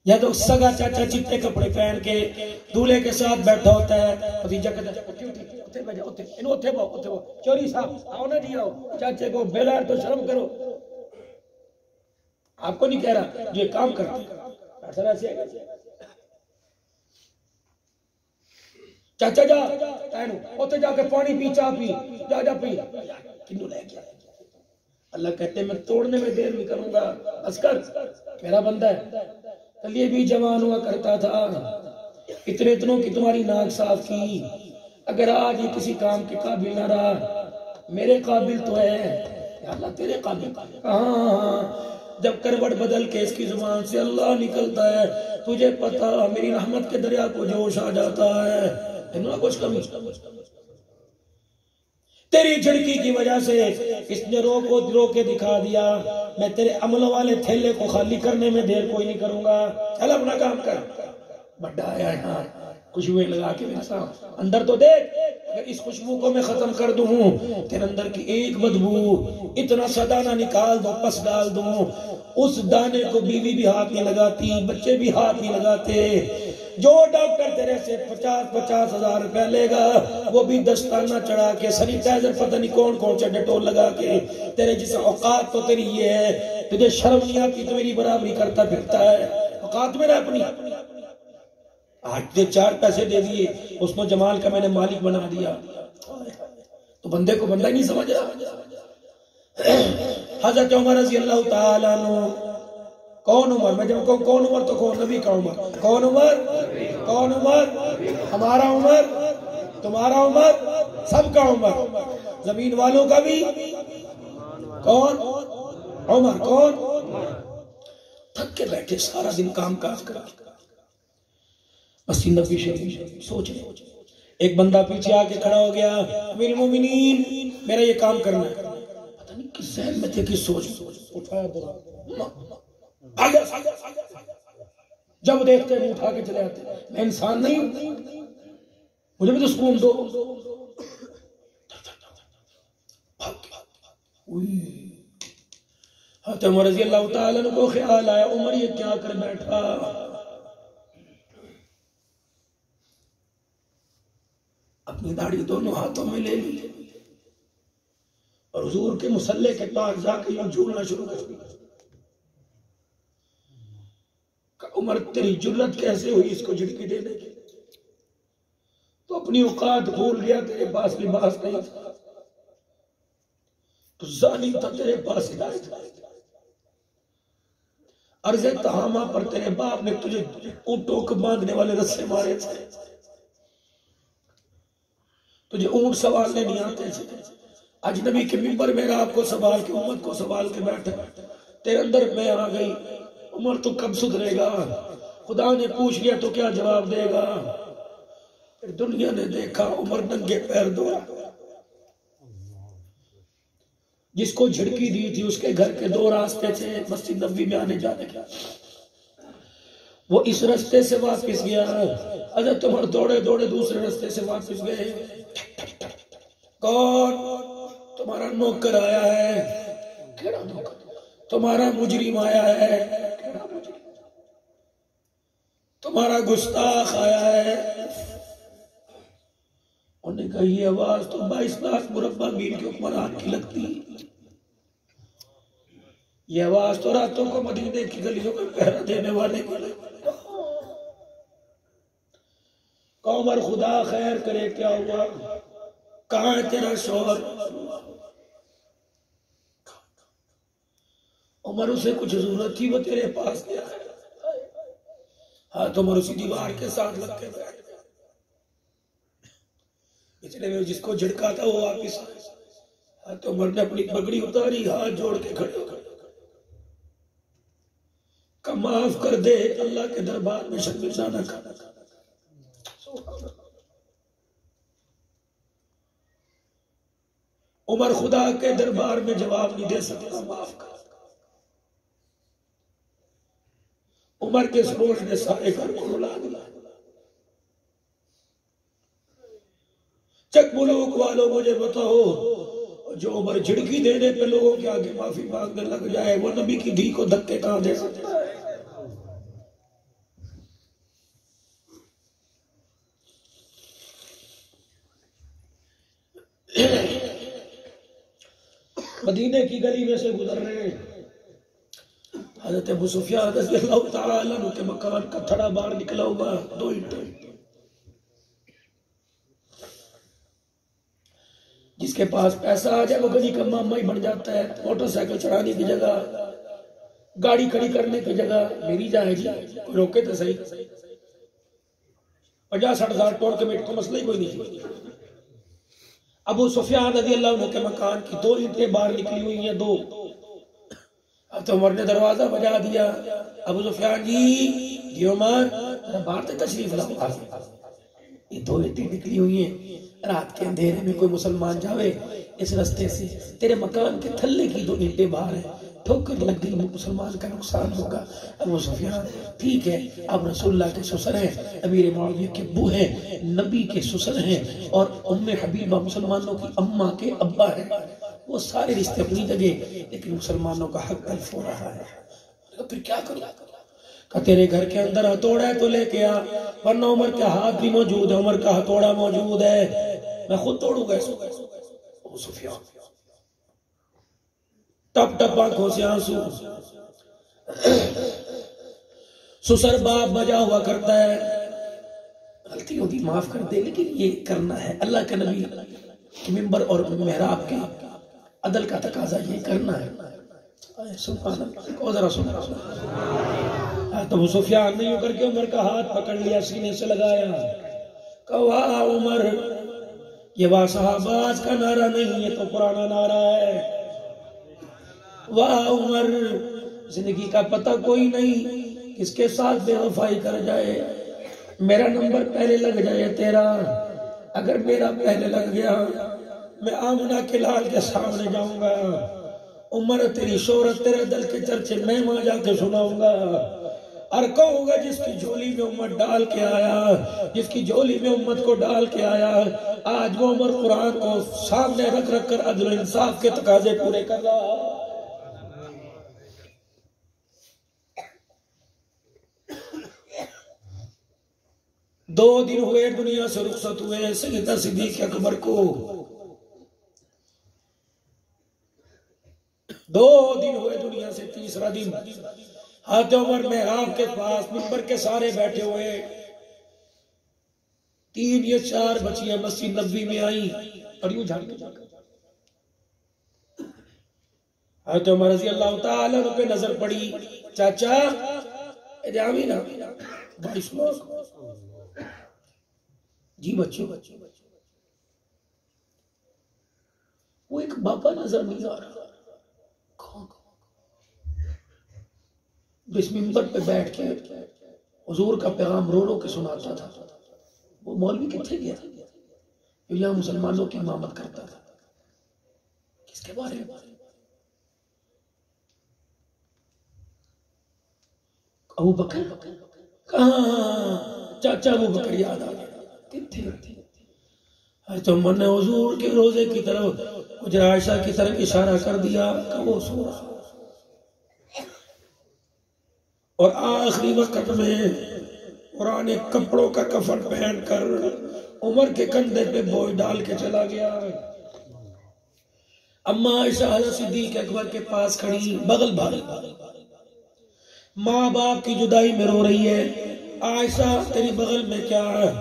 یا تو سگا چاچا چٹے کپڑے پہن کے دولہے کے ساتھ بیٹھا ہوتا ہے، بھتیجا کہتا ہے چوری صاحب آؤ نہ جی آؤ، چاچے کو بیلار تو شرم کرو. آپ کو نہیں کہہ رہا جو کام کرتا چاچا جا اتنے جا کے پانی پی، چاہ پی، جا جا پی. کنو لے گیا. اللہ کہتے ہیں میں توڑنے میں دیر نہیں کروں گا، بس کر، میرا بندہ ہے. کل یہ بھی جوان ہوا کرتا تھا، اتنوں کی تمہاری ناک صاف کی، اگر آج یہ کسی کام کے قابل نہ رہا، میرے قابل تو ہے. یا اللہ تیرے قابل کہاں؟ جب کروٹ بدل کے اس کی زبان سے اللہ نکلتا ہے، تجھے پتا میری رحمت کے دریا کو جوش آ جاتا ہے. کچھ کمی تیری جھڑکی کی وجہ سے اس نے رو کے دکھا دیا. میں تیرے عملوں والے تھیلے کو خالی کرنے میں دیر کوئی نہیں کروں گا. چل اپنا کام کر. بڑا آیا یہاں خوشبوئیں لگا کے بیٹھا اندر تو دیکھ. اگر اس خوشبو کو میں ختم کر دوں، تیرے اندر کی ایک بدبو اتنا سا دانہ نکال دو، پس ڈال دوں، اس دانے کو بیوی بھی ہاتھ نہیں لگاتی، بچے بھی ہاتھ نہیں لگاتے. جو ڈاکٹر تیرے سے 50 ہزار روپے لے گا، وہ بھی دستانہ چڑھا کے سینیٹائزر پتہ نہیں کون سے ڈیٹول لگا کے تیرے جسے اوقات تو تیری یہ ہے، تجھے شرم نہیں آتی تو میری برابری کرتا پھرتا ہے. اوقات میرا اپنی. آج تجھے 4 پیسے دے دیے، اس کو جمال کا میں نے مالک بنا دیا، تو بندے کو بندہ ہی نہیں سمجھ رہا. حضرت عمر رضی اللہ تعالیٰ عنہ. کون عمر؟ میں جب کہوں کون عمر تو کون نبی کا عمر. کون عمر؟ کون عمر؟ ہمارا عمر، تمہارا عمر، سب کا عمر، زمین والوں کا بھی. کون عمر؟ کون؟ تھک کے بیٹھے سارا دن کام کاج کر، بس نبی شریف سوچ لے. ایک بندہ پیچھے آ کے کھڑا ہو گیا، امیر المومنین میرا یہ کام کرنا ہے. پتہ نہیں کس ذہن میں تھے، کس سوچ. اٹھایا درا جب دیکھتے ہیں اٹھا کے چلے آتے ہیں. میں انسان نہیں ہوں، مجھے بھی تو سکون دو. حضرت عمر رضی اللہ تعالیٰ عنہ کو خیال آیا، عمر یہ کیا کر بیٹھا. اپنی داڑھی دونوں ہاتھوں میں لے لی اور حضور کے مصلی کے پاس جا کے یوں جھولنا شروع کر دیا. عمر تیری جرت کیسے ہوئی اس کو جھڑکی دینے کی؟ تو اپنی اوقات بھول گیا، تیرے پاس لباس نہیں تھا، تو زانی تھا، تیرے پاس ہدایت تھا. عرض تہامہ پر تیرے باپ نے تجھے اونٹوں کو باندھنے والے رسے مارے تھے، تجھے اونٹ سوارنے نہیں آتے تھے. اجنبی کے منبر میں آپ کو سوال کے امت کو سوال کے بیٹھے، تیرے اندر میں آ گئی. عمر تو کب سدھرے گا؟ خدا نے پوچھ لیا تو کیا جواب دے گا؟ پھر دنیا نے دیکھا عمر ننگے پیر دوڑا. جس کو جھڑکی دی تھی اس کے گھر کے دو راستے تھے مسجد نبوی میں آنے جانے کے، وہ اس راستے سے واپس گیا. حضرت عمر دوڑے دوڑے دوسرے راستے سے واپس گئے. کون؟ تمہارا نوکر آیا ہے. کیڑا نوکر؟ تمہارا مجرم آیا ہے. کیڑا مجرم؟ تمہارا گستاخ آیا ہے. انہوں نے کہا یہ آواز تو 22 لاکھ مربع میل کے حکمران کی لگتی، یہ آواز تو راتوں کو مدینے کی گلیوں میں پہرا دینے والے کی لگتی. عمر خدا خیر کرے، کیا ہوا؟ کہاں ہے تیرا شوہر؟ عمر اسے کچھ ضرورت تھی، وہ تیرے پاس گیا ہے. ہاتھ عمر اسی دیوار کے ساتھ لگ کے بیٹھ گیا. پچھلے میں جس کو جھڑکا تھا وہ واپس آیا. ہاتھ عمر نے اپنی پگڑی اتاری، ہاتھ جوڑ کے کھڑے ہو گئے. کہ معاف کر دے، اللہ کے دربار میں شرمندہ نہ کر. عمر خدا کے دربار میں جواب نہیں دے سکتا، معاف کر. عمر کے سروش نے سارے گھر کو رلا دیا. چک ملوک والوں مجھے بتاؤ، جو عمر جھڑکی دینے پہ لوگوں کے آگے معافی مانگنے لگ جائے، وہ نبی کی دھی کو دھکے کہاں دے سکتا ہے؟ مدینے کی گلی میں سے گزر رہے ہیں. حضرت ابو سفیان رضی اللہ تعالی عنہ کے مکان کا تھڑا باہر نکلا ہوا 2 اینٹیں. جس کے پاس پیسہ آ جائے وہ گلی کا ماما ہی بن جاتا ہے. موٹر سائیکل چڑھانے کی جگہ، گاڑی کھڑی کرنے کی جگہ میری جائے جی، کوئی روکے تو صحیح. 50-60 ہزار توڑ کے میٹ کو مسئلہ ہی کوئی نہیں. ابو سفیان رضی اللہ عنہ کے مکان کی 2 اینٹیں باہر نکلی ہوئی ہیں. 2. اب تو عمر نے دروازہ بجا دیا. ابو سفیان جی عمر باہر سے تشریف لاؤ. یہ 2 اینٹیں نکلی ہوئی ہیں، رات کے اندھیرے میں کوئی مسلمان جاوے اس رستے سے، تیرے مکان کے تھلے کی 2 اینٹیں باہر ہیں، ٹھوکر لگ گئی مسلمان کا نقصان ہوگا. ابو سفیان ٹھیک ہے، اب رسول اللہ کے سسر ہیں، امیر معاویہ کے ابو ہیں، نبی کے سسر ہیں، اور ام حبیبہ مسلمانوں کی اماں کے ابا ہیں. وہ سارے رشتے اپنی جگہ، لیکن مسلمانوں کا حق تلف ہو رہا ہے. پھر کیا کروں؟ کہ تیرے گھر کے اندر ہتھوڑا ہے تو لے کے آ، ورنہ عمر کا ہاتھ بھی موجود ہے، عمر کا ہتھوڑا موجود ہے، میں خود توڑوں گا اس کو. ابو سفیان ٹپ ٹپ آنکھوں سے آنسو. سسر باپ بجا ہوا کرتا ہے، غلطی ہوگی معاف کر دے، لیکن یہ کرنا ہے. اللہ کے نبی منبر اور محراب کے عدل کا تقاضا یہ کرنا ہے. سبحان اللہ، او ذرا سبحان اللہ. تو ابو سفیان نے یوں کر کے عمر کا ہاتھ پکڑ لیا، سینے سے لگایا، کہا واہ عمر، یہ واہ صحاباز کا نعرہ نہیں، یہ تو پرانا نعرہ ہے. واہ عمر، زندگی کا پتہ کوئی نہیں کس کے ساتھ بے وفائی کر جائے. میرا نمبر پہلے لگ جائے تیرا، اگر میرا پہلے لگ گیا میں آمنہ کے لال کے سامنے جاؤں گا. عمر تیری شہرت تیرے دل کے چرچے میں وہاں جا کے سناؤں گا، اور کہوں گا جس کی جھولی میں امت ڈال کے آیا، جس کی جھولی میں امت کو ڈال کے آیا، آج وہ عمر قرآن کو سامنے رکھ رکھ کر عدل و انصاف کے تقاضے پورے کر رہا۔ 2 دن ہوئے دنیا سے رخصت ہوئے سیدنا صدیق اکبر کو، 2 دن ہوئے دنیا سے، تیسرا دن حضرت عمر محراب کے پاس منبر کے سارے بیٹھے ہوئے، 3 یا 4 بچیاں مسجد نبوی میں آئیں اور یوں جھاڑ کے حضرت عمر رضی اللہ تعالیٰ عنہ پہ نظر پڑی، چاچا جاوی نا بھائی سنو، جی بچوں، وہ ایک بابا نظر نہیں آ رہا، جس منبر پہ بیٹھ کے حضور کا پیغام رو رو کے سناتا تھا، وہ مولوی کتنے گیا جو یہاں مسلمانوں کی امامت کرتا تھا؟ کس کے بارے میں؟ ابو بکر؟ کہاں چاچا ابو بکر یاد آ گیا، کتنے؟ حضرت عمر نے حضور کے روزے کی طرف حجرہ عائشہ کی طرف اشارہ کر دیا کہ وہ سو رہا، اور آخری وقت میں پرانے کپڑوں کا کفن پہن کر عمر کے کندھے پہ بوجھ ڈال کے چلا گیا۔ اما عائشہ حضرت صدیق اکبر کے پاس کھڑی، بغل بھاری، ماں باپ کی جدائی میں رو رہی ہے۔ عائشہ تیری بغل میں کیا ہے؟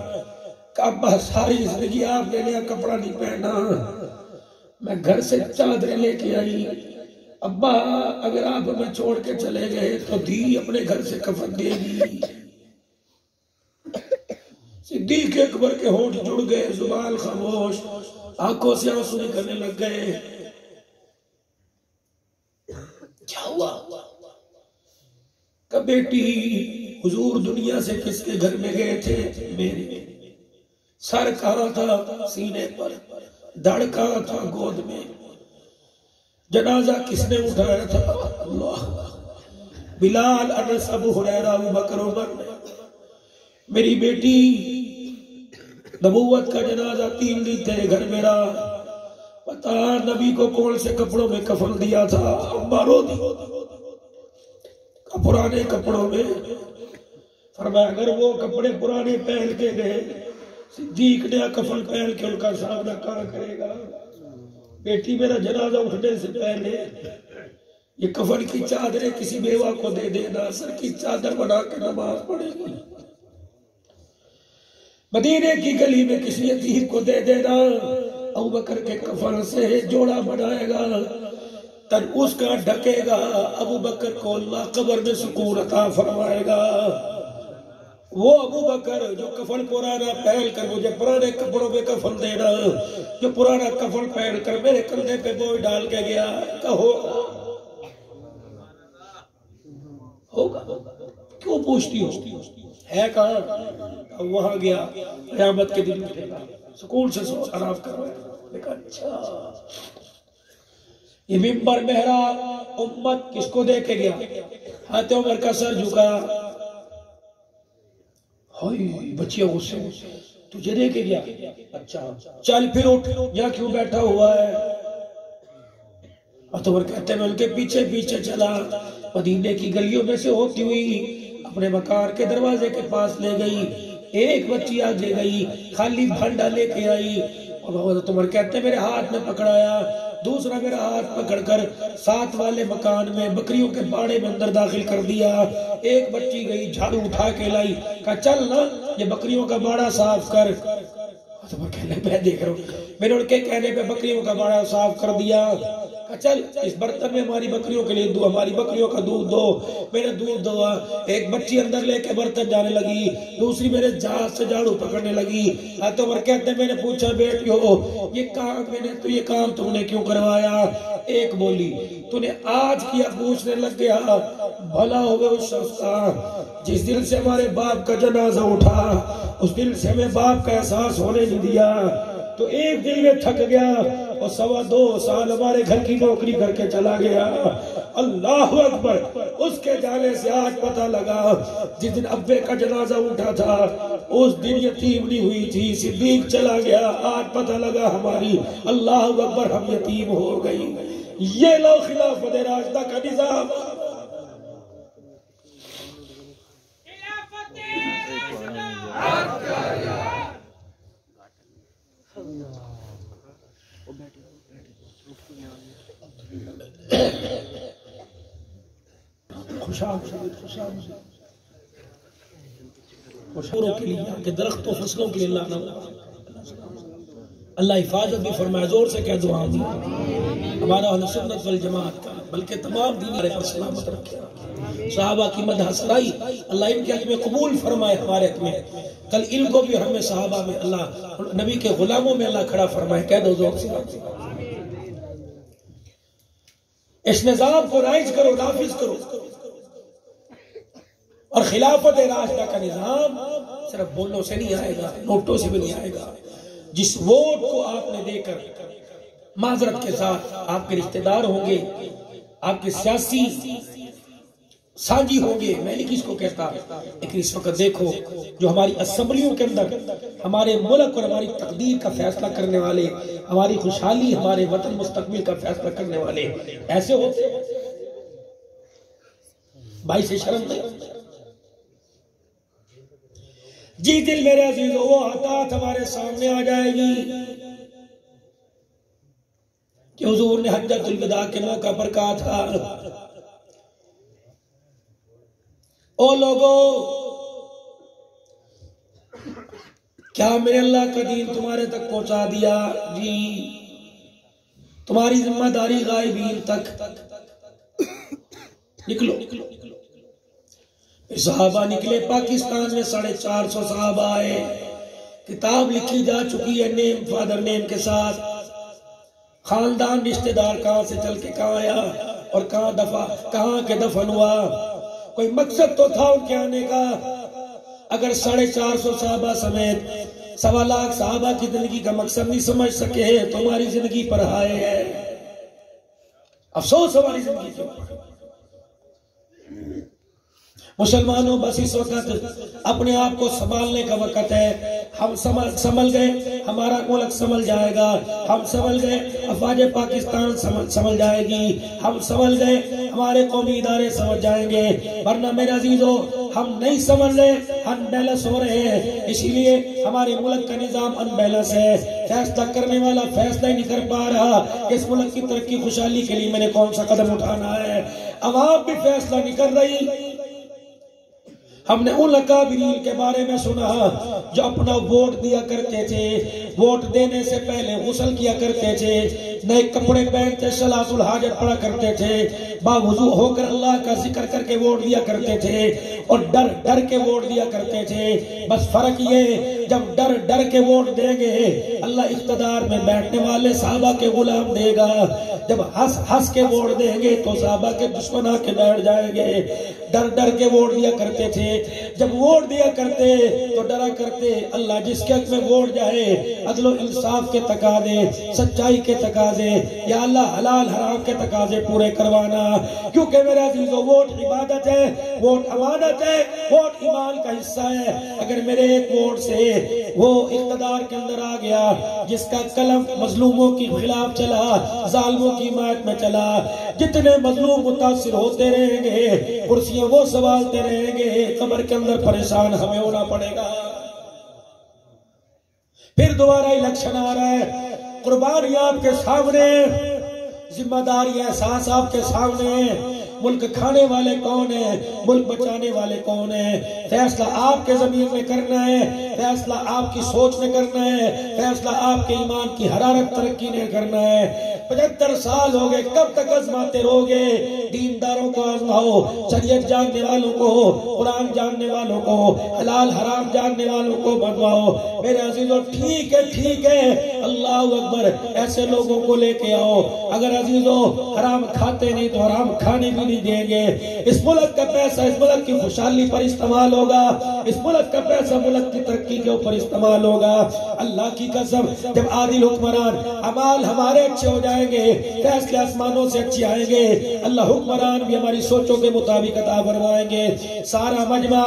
ابا ساری زندگی آپ نے نیا کپڑا نہیں پہنا، میں گھر سے چادریں لے کے آئی، ابا اگر آپ ہمیں چھوڑ کے چلے گئے تو دی اپنے گھر سے کفن دے گی۔ صدیق اکبر کے ہونٹ جڑ گئے، زبان خاموش، آنکھوں سے آنسو نکلنے لگ گئے۔ کیا ہوا؟ کہ بیٹی حضور دنیا سے کس کے گھر میں گئے تھے؟ میرے۔ سر کہاں تھا؟ سینے پر۔ دھڑ کہاں تھا؟ گود میں۔ جنازہ کس نے اٹھایا تھا؟ اللہ۔ بلال، انس، ابو ہریرہ، ابو بکر، عمر نے۔ میری بیٹی نبوت کا جنازہ 3 دن تھے گھر میرا، پتا نبی کو کون سے کپڑوں میں کفن دیا تھا؟ اماں رو دی پرانے کپڑوں میں۔ فرمایا اگر وہ کپڑے پرانے پہن کے گئے، صدیق نے کفن پہن کے ان کا سامنا کہاں کرے گا؟ بیٹی میرا جنازہ اٹھنے سے پہلے یہ کفن کی چادریں کسی بیوہ کو دے دینا، سر کی چادر بنا کے نماز پڑھے گی، مدینے کی گلی میں کسی یتیم کو دے دینا، ابو بکر کے کفن سے جوڑا بنائے گا، تن اس کا ڈھکے گا، ابو بکر کو اللہ قبر میں سکون عطا فرمائے گا۔ وہ ابو بکر جو کفن پرانا پہن کر مجھے پرانے کپڑوں میں کفن دینا، جو پرانا کفن پہن کر میرے کندھے پہ بوجھ ڈال کے گیا، کہو ہوگا؟ کیوں پوچھتی ہو؟ ہے کہاں؟ وہاں گیا، قیامت کے دن اٹھے گا، سکون سے سو آرام کر رہا ہے۔ دیکھا اچھا یہ منبر محراب امت کس کو دے کے گیا؟ حضرت عمر کا سر جھکا، ہائی بچیاں غصے تجھے دے کے گیا؟ اچھا چل پھر اٹھ، یہاں کیوں بیٹھا ہوا ہے؟ حضرت عمر کہتے ہیں میں ان کے پیچھے پیچھے چلا، مدینے کی گلیوں میں سے ہوتی ہوئی اپنے مکان کے دروازے کے پاس لے گئی، ایک بچی آگے گئی خالی بھانڈا لے کے آئی، اور حضرت عمر کہتے ہیں میرے ہاتھ میں پکڑایا، دوسرا میرا ہاتھ پکڑ کر ساتھ والے مکان میں بکریوں کے باڑے میں اندر داخل کر دیا، ایک بچی گئی جھاڑو اٹھا کے لائی، کہا چل نا یہ بکریوں کا باڑا صاف کر، تو میں کہنے میں دیکھ رہا ہوں، میں نے ان کے کہنے پہ بکریوں کا باڑا صاف کر دیا، چل اس برتن میں ہماری بکریوں کے لیے دو، ہماری بکریوں کا دودھ دو، میں نے دودھ دوا، ایک بچی اندر لے کے برتن جانے لگی، دوسری میرے جہاز سے جھاڑو پکڑنے لگی۔ حضرت عمر کہتے ہیں میں نے پوچھا بیٹی ہو یہ کام میں نے تو یہ کام تم نے کیوں کروایا؟ ایک بولی تو نے آج کیا؟ پوچھنے لگ گیا بھلا ہوئے اس شخص کا جس دل سے ہمارے باپ کا جنازہ اٹھا، اس دل سے ہمیں باپ کا احساس ہونے نہیں دیا، تو ایک دل میں تھک گیا، اور 2.25 سال ہمارے گھر کی نوکری کر کے چلا گیا. اللہ اکبر. اس کے جانے سے آج پتہ لگا جس دن ابے کا جنازہ اٹھا تھا اس دن یتیم نہیں ہوئی تھی, صدیق چلا گیا. آج پتہ لگا ہماری, اللہ اکبر, ہم یتیم ہو گئی. یہ لو خلافت راشدہ کا نظام. خوشحالوں کے لیے کہ درختوں فصلوں کے لیے اللہ حفاظت بھی فرمائے. زور سے کہہ دعا دی ہمارا اہل سنت والجماعت کا بلکہ تمام دینی پر سلامت رکھے. صحابہ کی مدح سرائی اللہ ان کے حق میں قبول فرمائے ہمارے حق میں. کل ان کو بھی ہمیں صحابہ میں اللہ نبی کے غلاموں میں اللہ کھڑا فرمائے. کہہ دو زور سے. اس نظام کو رائج کرو, نافذ کرو. اور خلافت راشدہ کا نظام صرف بولوں سے نہیں آئے گا, نوٹوں سے بھی نہیں آئے گا. جس ووٹ کو آپ نے دے کر معذرت کے ساتھ آپ کے رشتہ دار ہوں گے, آپ کے سیاسی سانجی ہوں گے, میں نہیں کس کو کہتا, لیکن اس وقت دیکھو جو ہماری اسمبلیوں کے اندر ہمارے ملک اور ہماری تقدیر کا فیصلہ کرنے والے, ہماری خوشحالی, ہمارے وطن مستقبل کا فیصلہ کرنے والے ایسے ہوتے ہیں. بھائی سے شرم نہیں. جی دل میرے عزیزو, وہ عطات ہمارے سامنے آ جائے گی کہ حضور نے حجۃ الوداع کے موقع پر کہا تھا, او لوگو کیا میں نے اللہ کا دین تمہارے تک پہنچا دیا؟ جی. تمہاری ذمہ داری غائبین تک. نکلو. صحابہ نکلے. پاکستان میں 450 صحابہ آئے. کتاب لکھی جا چکی ہے نیم فادر نیم کے ساتھ, خاندان رشتہ دار کہاں سے چل کے کہاں آیا اور کہاں کے دفن ہوا. کوئی مقصد تو تھا ان کے آنے کا. اگر 450 صحابہ سمیت 1.25 لاکھ صحابہ کی زندگی کا مقصد نہیں سمجھ سکے تو ہماری زندگی پر آئے ہے. افسوس ہماری زندگی پر. مسلمانوں بس اس وقت اپنے آپ کو سنبھالنے کا وقت ہے. ہم سنبھل گئے ہمارا ملک سنبھل جائے گا. ہم سنبھل گئے افواج پاکستان سنبھل جائے گی. ہم سنبھل گئے ہمارے قومی ادارے سنبھل جائیں گے. ورنہ میرے عزیزو ہم نہیں سنبھل رہے, ان بیلنس ہو رہے ہیں. اسی لیے ہمارے ملک کا نظام ان بیلنس ہے. فیصلہ کرنے والا فیصلہ ہی نہیں کر پا رہا کہ اس ملک کی ترقی خوشحالی کے لیے میں نے کون سا قدم اٹھانا ہے. عوام بھی فیصلہ نہیں کر رہی. ہم نے ان اکابرین کے بارے میں سنا جو اپنا ووٹ دیا کرتے تھے, ووٹ دینے سے پہلے غسل کیا کرتے تھے, نئے کپڑے پہنتے, صلاۃ الحاجت پڑھا کرتے تھے, باوضو ہو کر اللہ کا ذکر کر کے ووٹ دیا کرتے تھے اور ڈر ڈر کے ووٹ دیا کرتے تھے. بس فرق یہ جب ڈر ڈر کے ووٹ دیں گے اللہ اقتدار میں بیٹھنے والے صحابہ کے غلام دے گا. جب ہنس ہنس کے ووٹ دیں گے تو صحابہ کے دشمن آ کے بیٹھ جائیں گے. ڈر ڈر کے ووٹ دیا کرتے تھے. جب ووٹ دیا کرتے تو ڈرا کرتے اللہ جس کے حق میں ووٹ جائے عدل و انصاف کے تقاضے, سچائی کے تقاضے, یا اللہ حلال حرام کے تقاضے پورے کروانا. کیونکہ میرے عزیزو ووٹ عبادت ہے, ووٹ امانت ہے, ووٹ ایمان کا حصہ ہے. اگر میرے ایک ووٹ سے وہ اقتدار کے اندر آ گیا جس کا قلم مظلوموں کی خلاف چلا, ظالموں کی حمایت میں چلا, جتنے مظلوم متاثر ہوتے رہیں گے, کرسیاں وہ سنبھالتے رہیں گے, قبر کے اندر پریشان ہمیں ہونا پڑے گا. پھر دوبارہ الیکشن آ رہا ہے, قربانی آپ کے سامنے, ذمہ داری احساس آپ کے سامنے. ملک کھانے والے کون ہیں, ملک بچانے والے کون ہیں. فیصلہ آپ کے ضمیر میں کرنا ہے, فیصلہ آپ کی سوچ میں کرنا ہے, فیصلہ آپ کے ایمان کی حرارت ترقی نے کرنا ہے. 75 سال ہو گئے، کب تک آزماتے رہو گے؟ دینداروں کو آزماؤ، شریعت جاننے والوں کو، قرآن جاننے والوں کو، حلال حرام جاننے والوں کو بنواؤ۔ میرے عزیزوں ٹھیک ہے، ٹھیک ہے، اللہ اکبر، ایسے لوگوں کو لے کے آؤ۔ اگر عزیزوں حرام کھاتے نہیں تو حرام کھانے بھی نہیں دیں گے۔ اس ملک کا پیسہ اس ملک کی خوشحالی پر استعمال ہوگا، اس ملک کا پیسہ ملک کی ترقی کے اوپر استعمال ہوگا۔ اللہ کی قسم، جب عادل حکمران، اعمال ہمارے اچھے ہو جائیں گے، فیصلے آسمانوں سے اچھے آئیں گے، اللہ حکمران بھی ہماری سوچوں کے مطابق عطا فرمائیں گے۔ سارا مجمع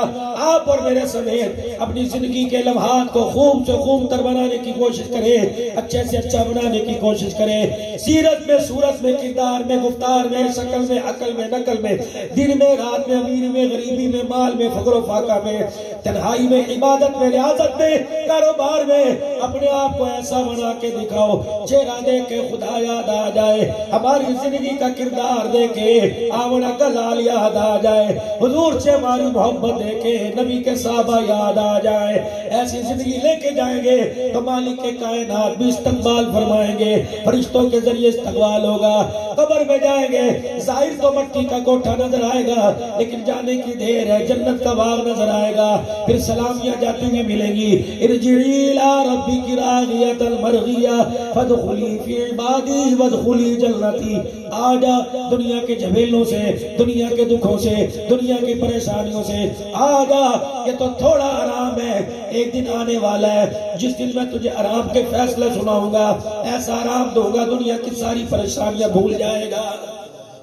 آپ اور میرے سمیت اپنی زندگی کے لمحات کو خوب سے خوب تر بنانے کی کوشش کرے، اچھے سے اچھا بنانے کی کوشش کرے۔ سیرت میں، صورت میں، کردار میں، گفتار میں، شکل میں، عقل میں، نقل میں، دن میں، رات میں، امیر میں، غریبی میں، مال میں، فقر و فاقہ میں، تنہائی میں، عبادت میں، ریاضت میں، کاروبار میں، اپنے آپ کو ایسا بنا کے دکھاؤ چہرہ دیکھ کے خدا یاد آ جائے، ہماری زندگی کا کردار دیکھ کے آمنہ کا لال یاد آ جائے، حضور سے ہماری محبت دیکھ کے نبی کے صحابہ یاد آ جائے۔ ایسی زندگی لے کے جائیں گے تو مالک کے کائنات بھی استقبال فرمائیں گے، فرشتوں کے ذریعے استقبال ہوگا۔ قبر میں جائیں گے، ظاہر تو مٹی کا کوٹھا نظر آئے گا، لیکن جانے کی دیر ہے، جنت کا باغ نظر آئے گا۔ پھر سلامیاں جاتی ہوئی ملیں گی، ارجعی الی ربک راغیۃ مرضیہ فادخلی فی عبادی وادخلی جنتی۔ آجا دنیا کے جھمیلوں سے، دنیا کے دکھوں سے، دنیا کی پریشانیوں سے آجا، یہ تو تھوڑا آرام ہے، ایک دن آنے والا ہے جس دن میں تجھے آرام کے فیصلے سناؤں گا، ایسا آرام دوں گا دنیا کی ساری پریشانیاں بھول جائے گا۔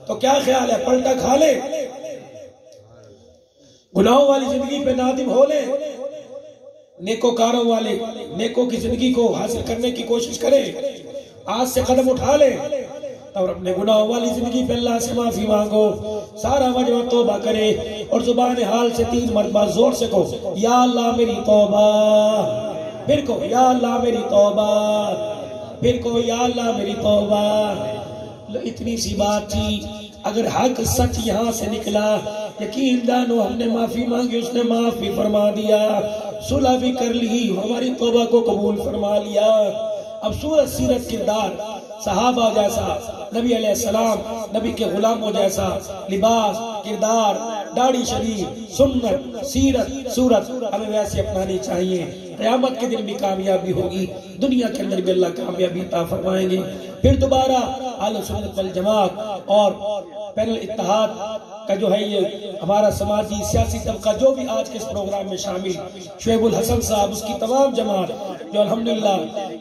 تو کیا خیال ہے، پلٹا کھا لے، گناہوں والی زندگی پہ نادم ہو لے، نیکوکاروں والے نیکوں کی زندگی کو حاصل کرنے کی کوشش کرے، آج سے قدم اٹھا لے اور اپنے گناہوں والی زندگی پہ اللہ سے معافی مانگو۔ سارا مجمع توبہ کرے اور زبان حال سے 3 مرتبہ زور سے کہو، یا اللہ میری توبہ، پھر کہو یا اللہ میری توبہ، پھر کہو یا اللہ میری توبہ۔ اتنی سی بات تھی، اگر حق سچ یہاں سے نکلا، یقین جانو ہم نے معافی مانگی، اس نے معاف بھی فرما دیا، صلح بھی کر لی، ہماری توبہ کو قبول فرما لیا۔ اب صورت، سیرت، کردار، صحابہ جیسا، نبی علیہ السلام، نبی کے غلاموں جیسا لباس، کردار، داڑھی شریف، سنت، سیرت، صورت ہمیں ویسے اپنانی چاہیے۔ قیامت کے دن بھی کامیابی ہوگی، دنیا کے اندر بھی اللہ کامیابی عطا فرمائیں گے۔ پھر دوبارہ اہل سنت والجماعت اور بین الاتحاد کا جو ہے یہ ہمارا سماجی سیاسی طبقہ جو بھی آج کے اس پروگرام میں شامل، شعیب الحسن صاحب، اس کی تمام جماعت جو الحمدللہ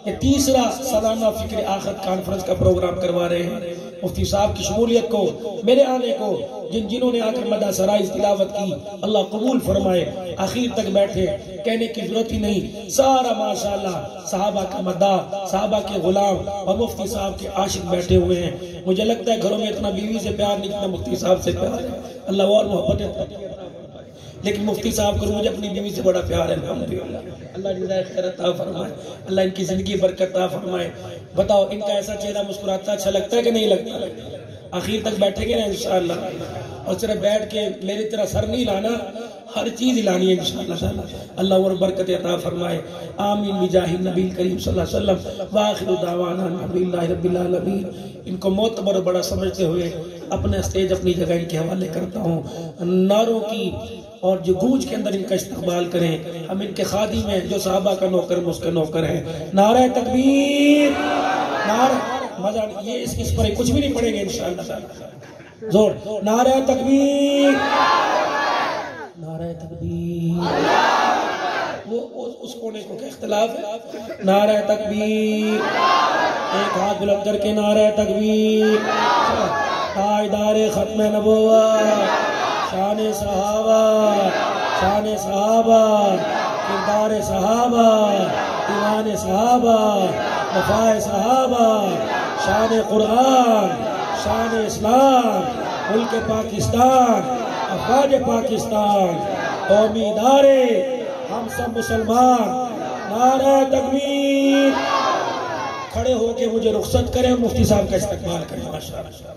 یہ 3را سالانہ فکر آخرت کانفرنس کا پروگرام کروا رہے ہیں، مفتی صاحب کی شمولیت کو، میرے آنے کو، جنہوں نے آ کر مدہ سرائی تلاوت کی، اللہ قبول فرمائے، آخر تک بیٹھے، کہنے کی ضرورت ہی نہیں، سارا ماشاءاللہ صحابہ کا مدہ، صحابہ کے غلام اور مفتی صاحب کے عاشق بیٹھے ہوئے ہیں۔ مجھے لگتا ہے گھروں میں اتنا بیوی سے پیار نہیں جتنا مفتی صاحب سے پیار ہے، اللہ اور محبت ہے، لیکن مفتی صاحب کو مجھے اپنی بیوی سے بڑا پیار ہے، الحمدللہ۔ اللہ جزائے خیر عطا فرمائے، اللہ ان کی زندگی برکت عطا فرمائے۔ بتاؤ ان کا ایسا چہرہ مسکراتا اچھا لگتا ہے کہ نہیں لگتا؟ آخر تک بیٹھیں گے نا انشاءاللہ، اور صرف بیٹھ کے میری طرح سر نہیں لانا، ہر چیز لانی ہے انشاءاللہ۔ اللہ اور برکت عطا فرمائے، آمین بجاہ النبی کریم صلی اللہ علیہ وسلم، وآخر دعوانا الحمدللہ رب العالمین۔ ان کو معتبر بڑا سمجھتے ہوئے اپنا اسٹیج اپنی جگہ ان کے حوالے کرتا ہوں، نعروں کی اور جو گونج کے اندر ان کا استقبال کریں، ہم ان کے خادم ہیں، جو صحابہ کا نوکر ہم اس کا نوکر ہیں۔ نعرہ تکبیر، نعرہ مزہ، یہ اس پر کچھ بھی نہیں پڑیں گے انشاءاللہ، زور، نعرہ تکبیر، نعرہ تکبیر، وہ اس کونے کو کیا اختلاف ہے، نعرہ تکبیر، ایک ہاتھ بلند کر کے نعرہ تکبیر، تاجدار ختم نبوت، شان صحابہ، شان صحابہ، کردار صحابہ، ایمان صحابہ، وفا صحابہ، شان قرآن، شان اسلام، ملک پاکستان، افواج پاکستان، قومی ادارے، ہم سب مسلمان، نعرہ تکبیر۔ کھڑے ہو کے مجھے رخصت کریں، مفتی صاحب کا استقبال کریں، ماشاءاللہ۔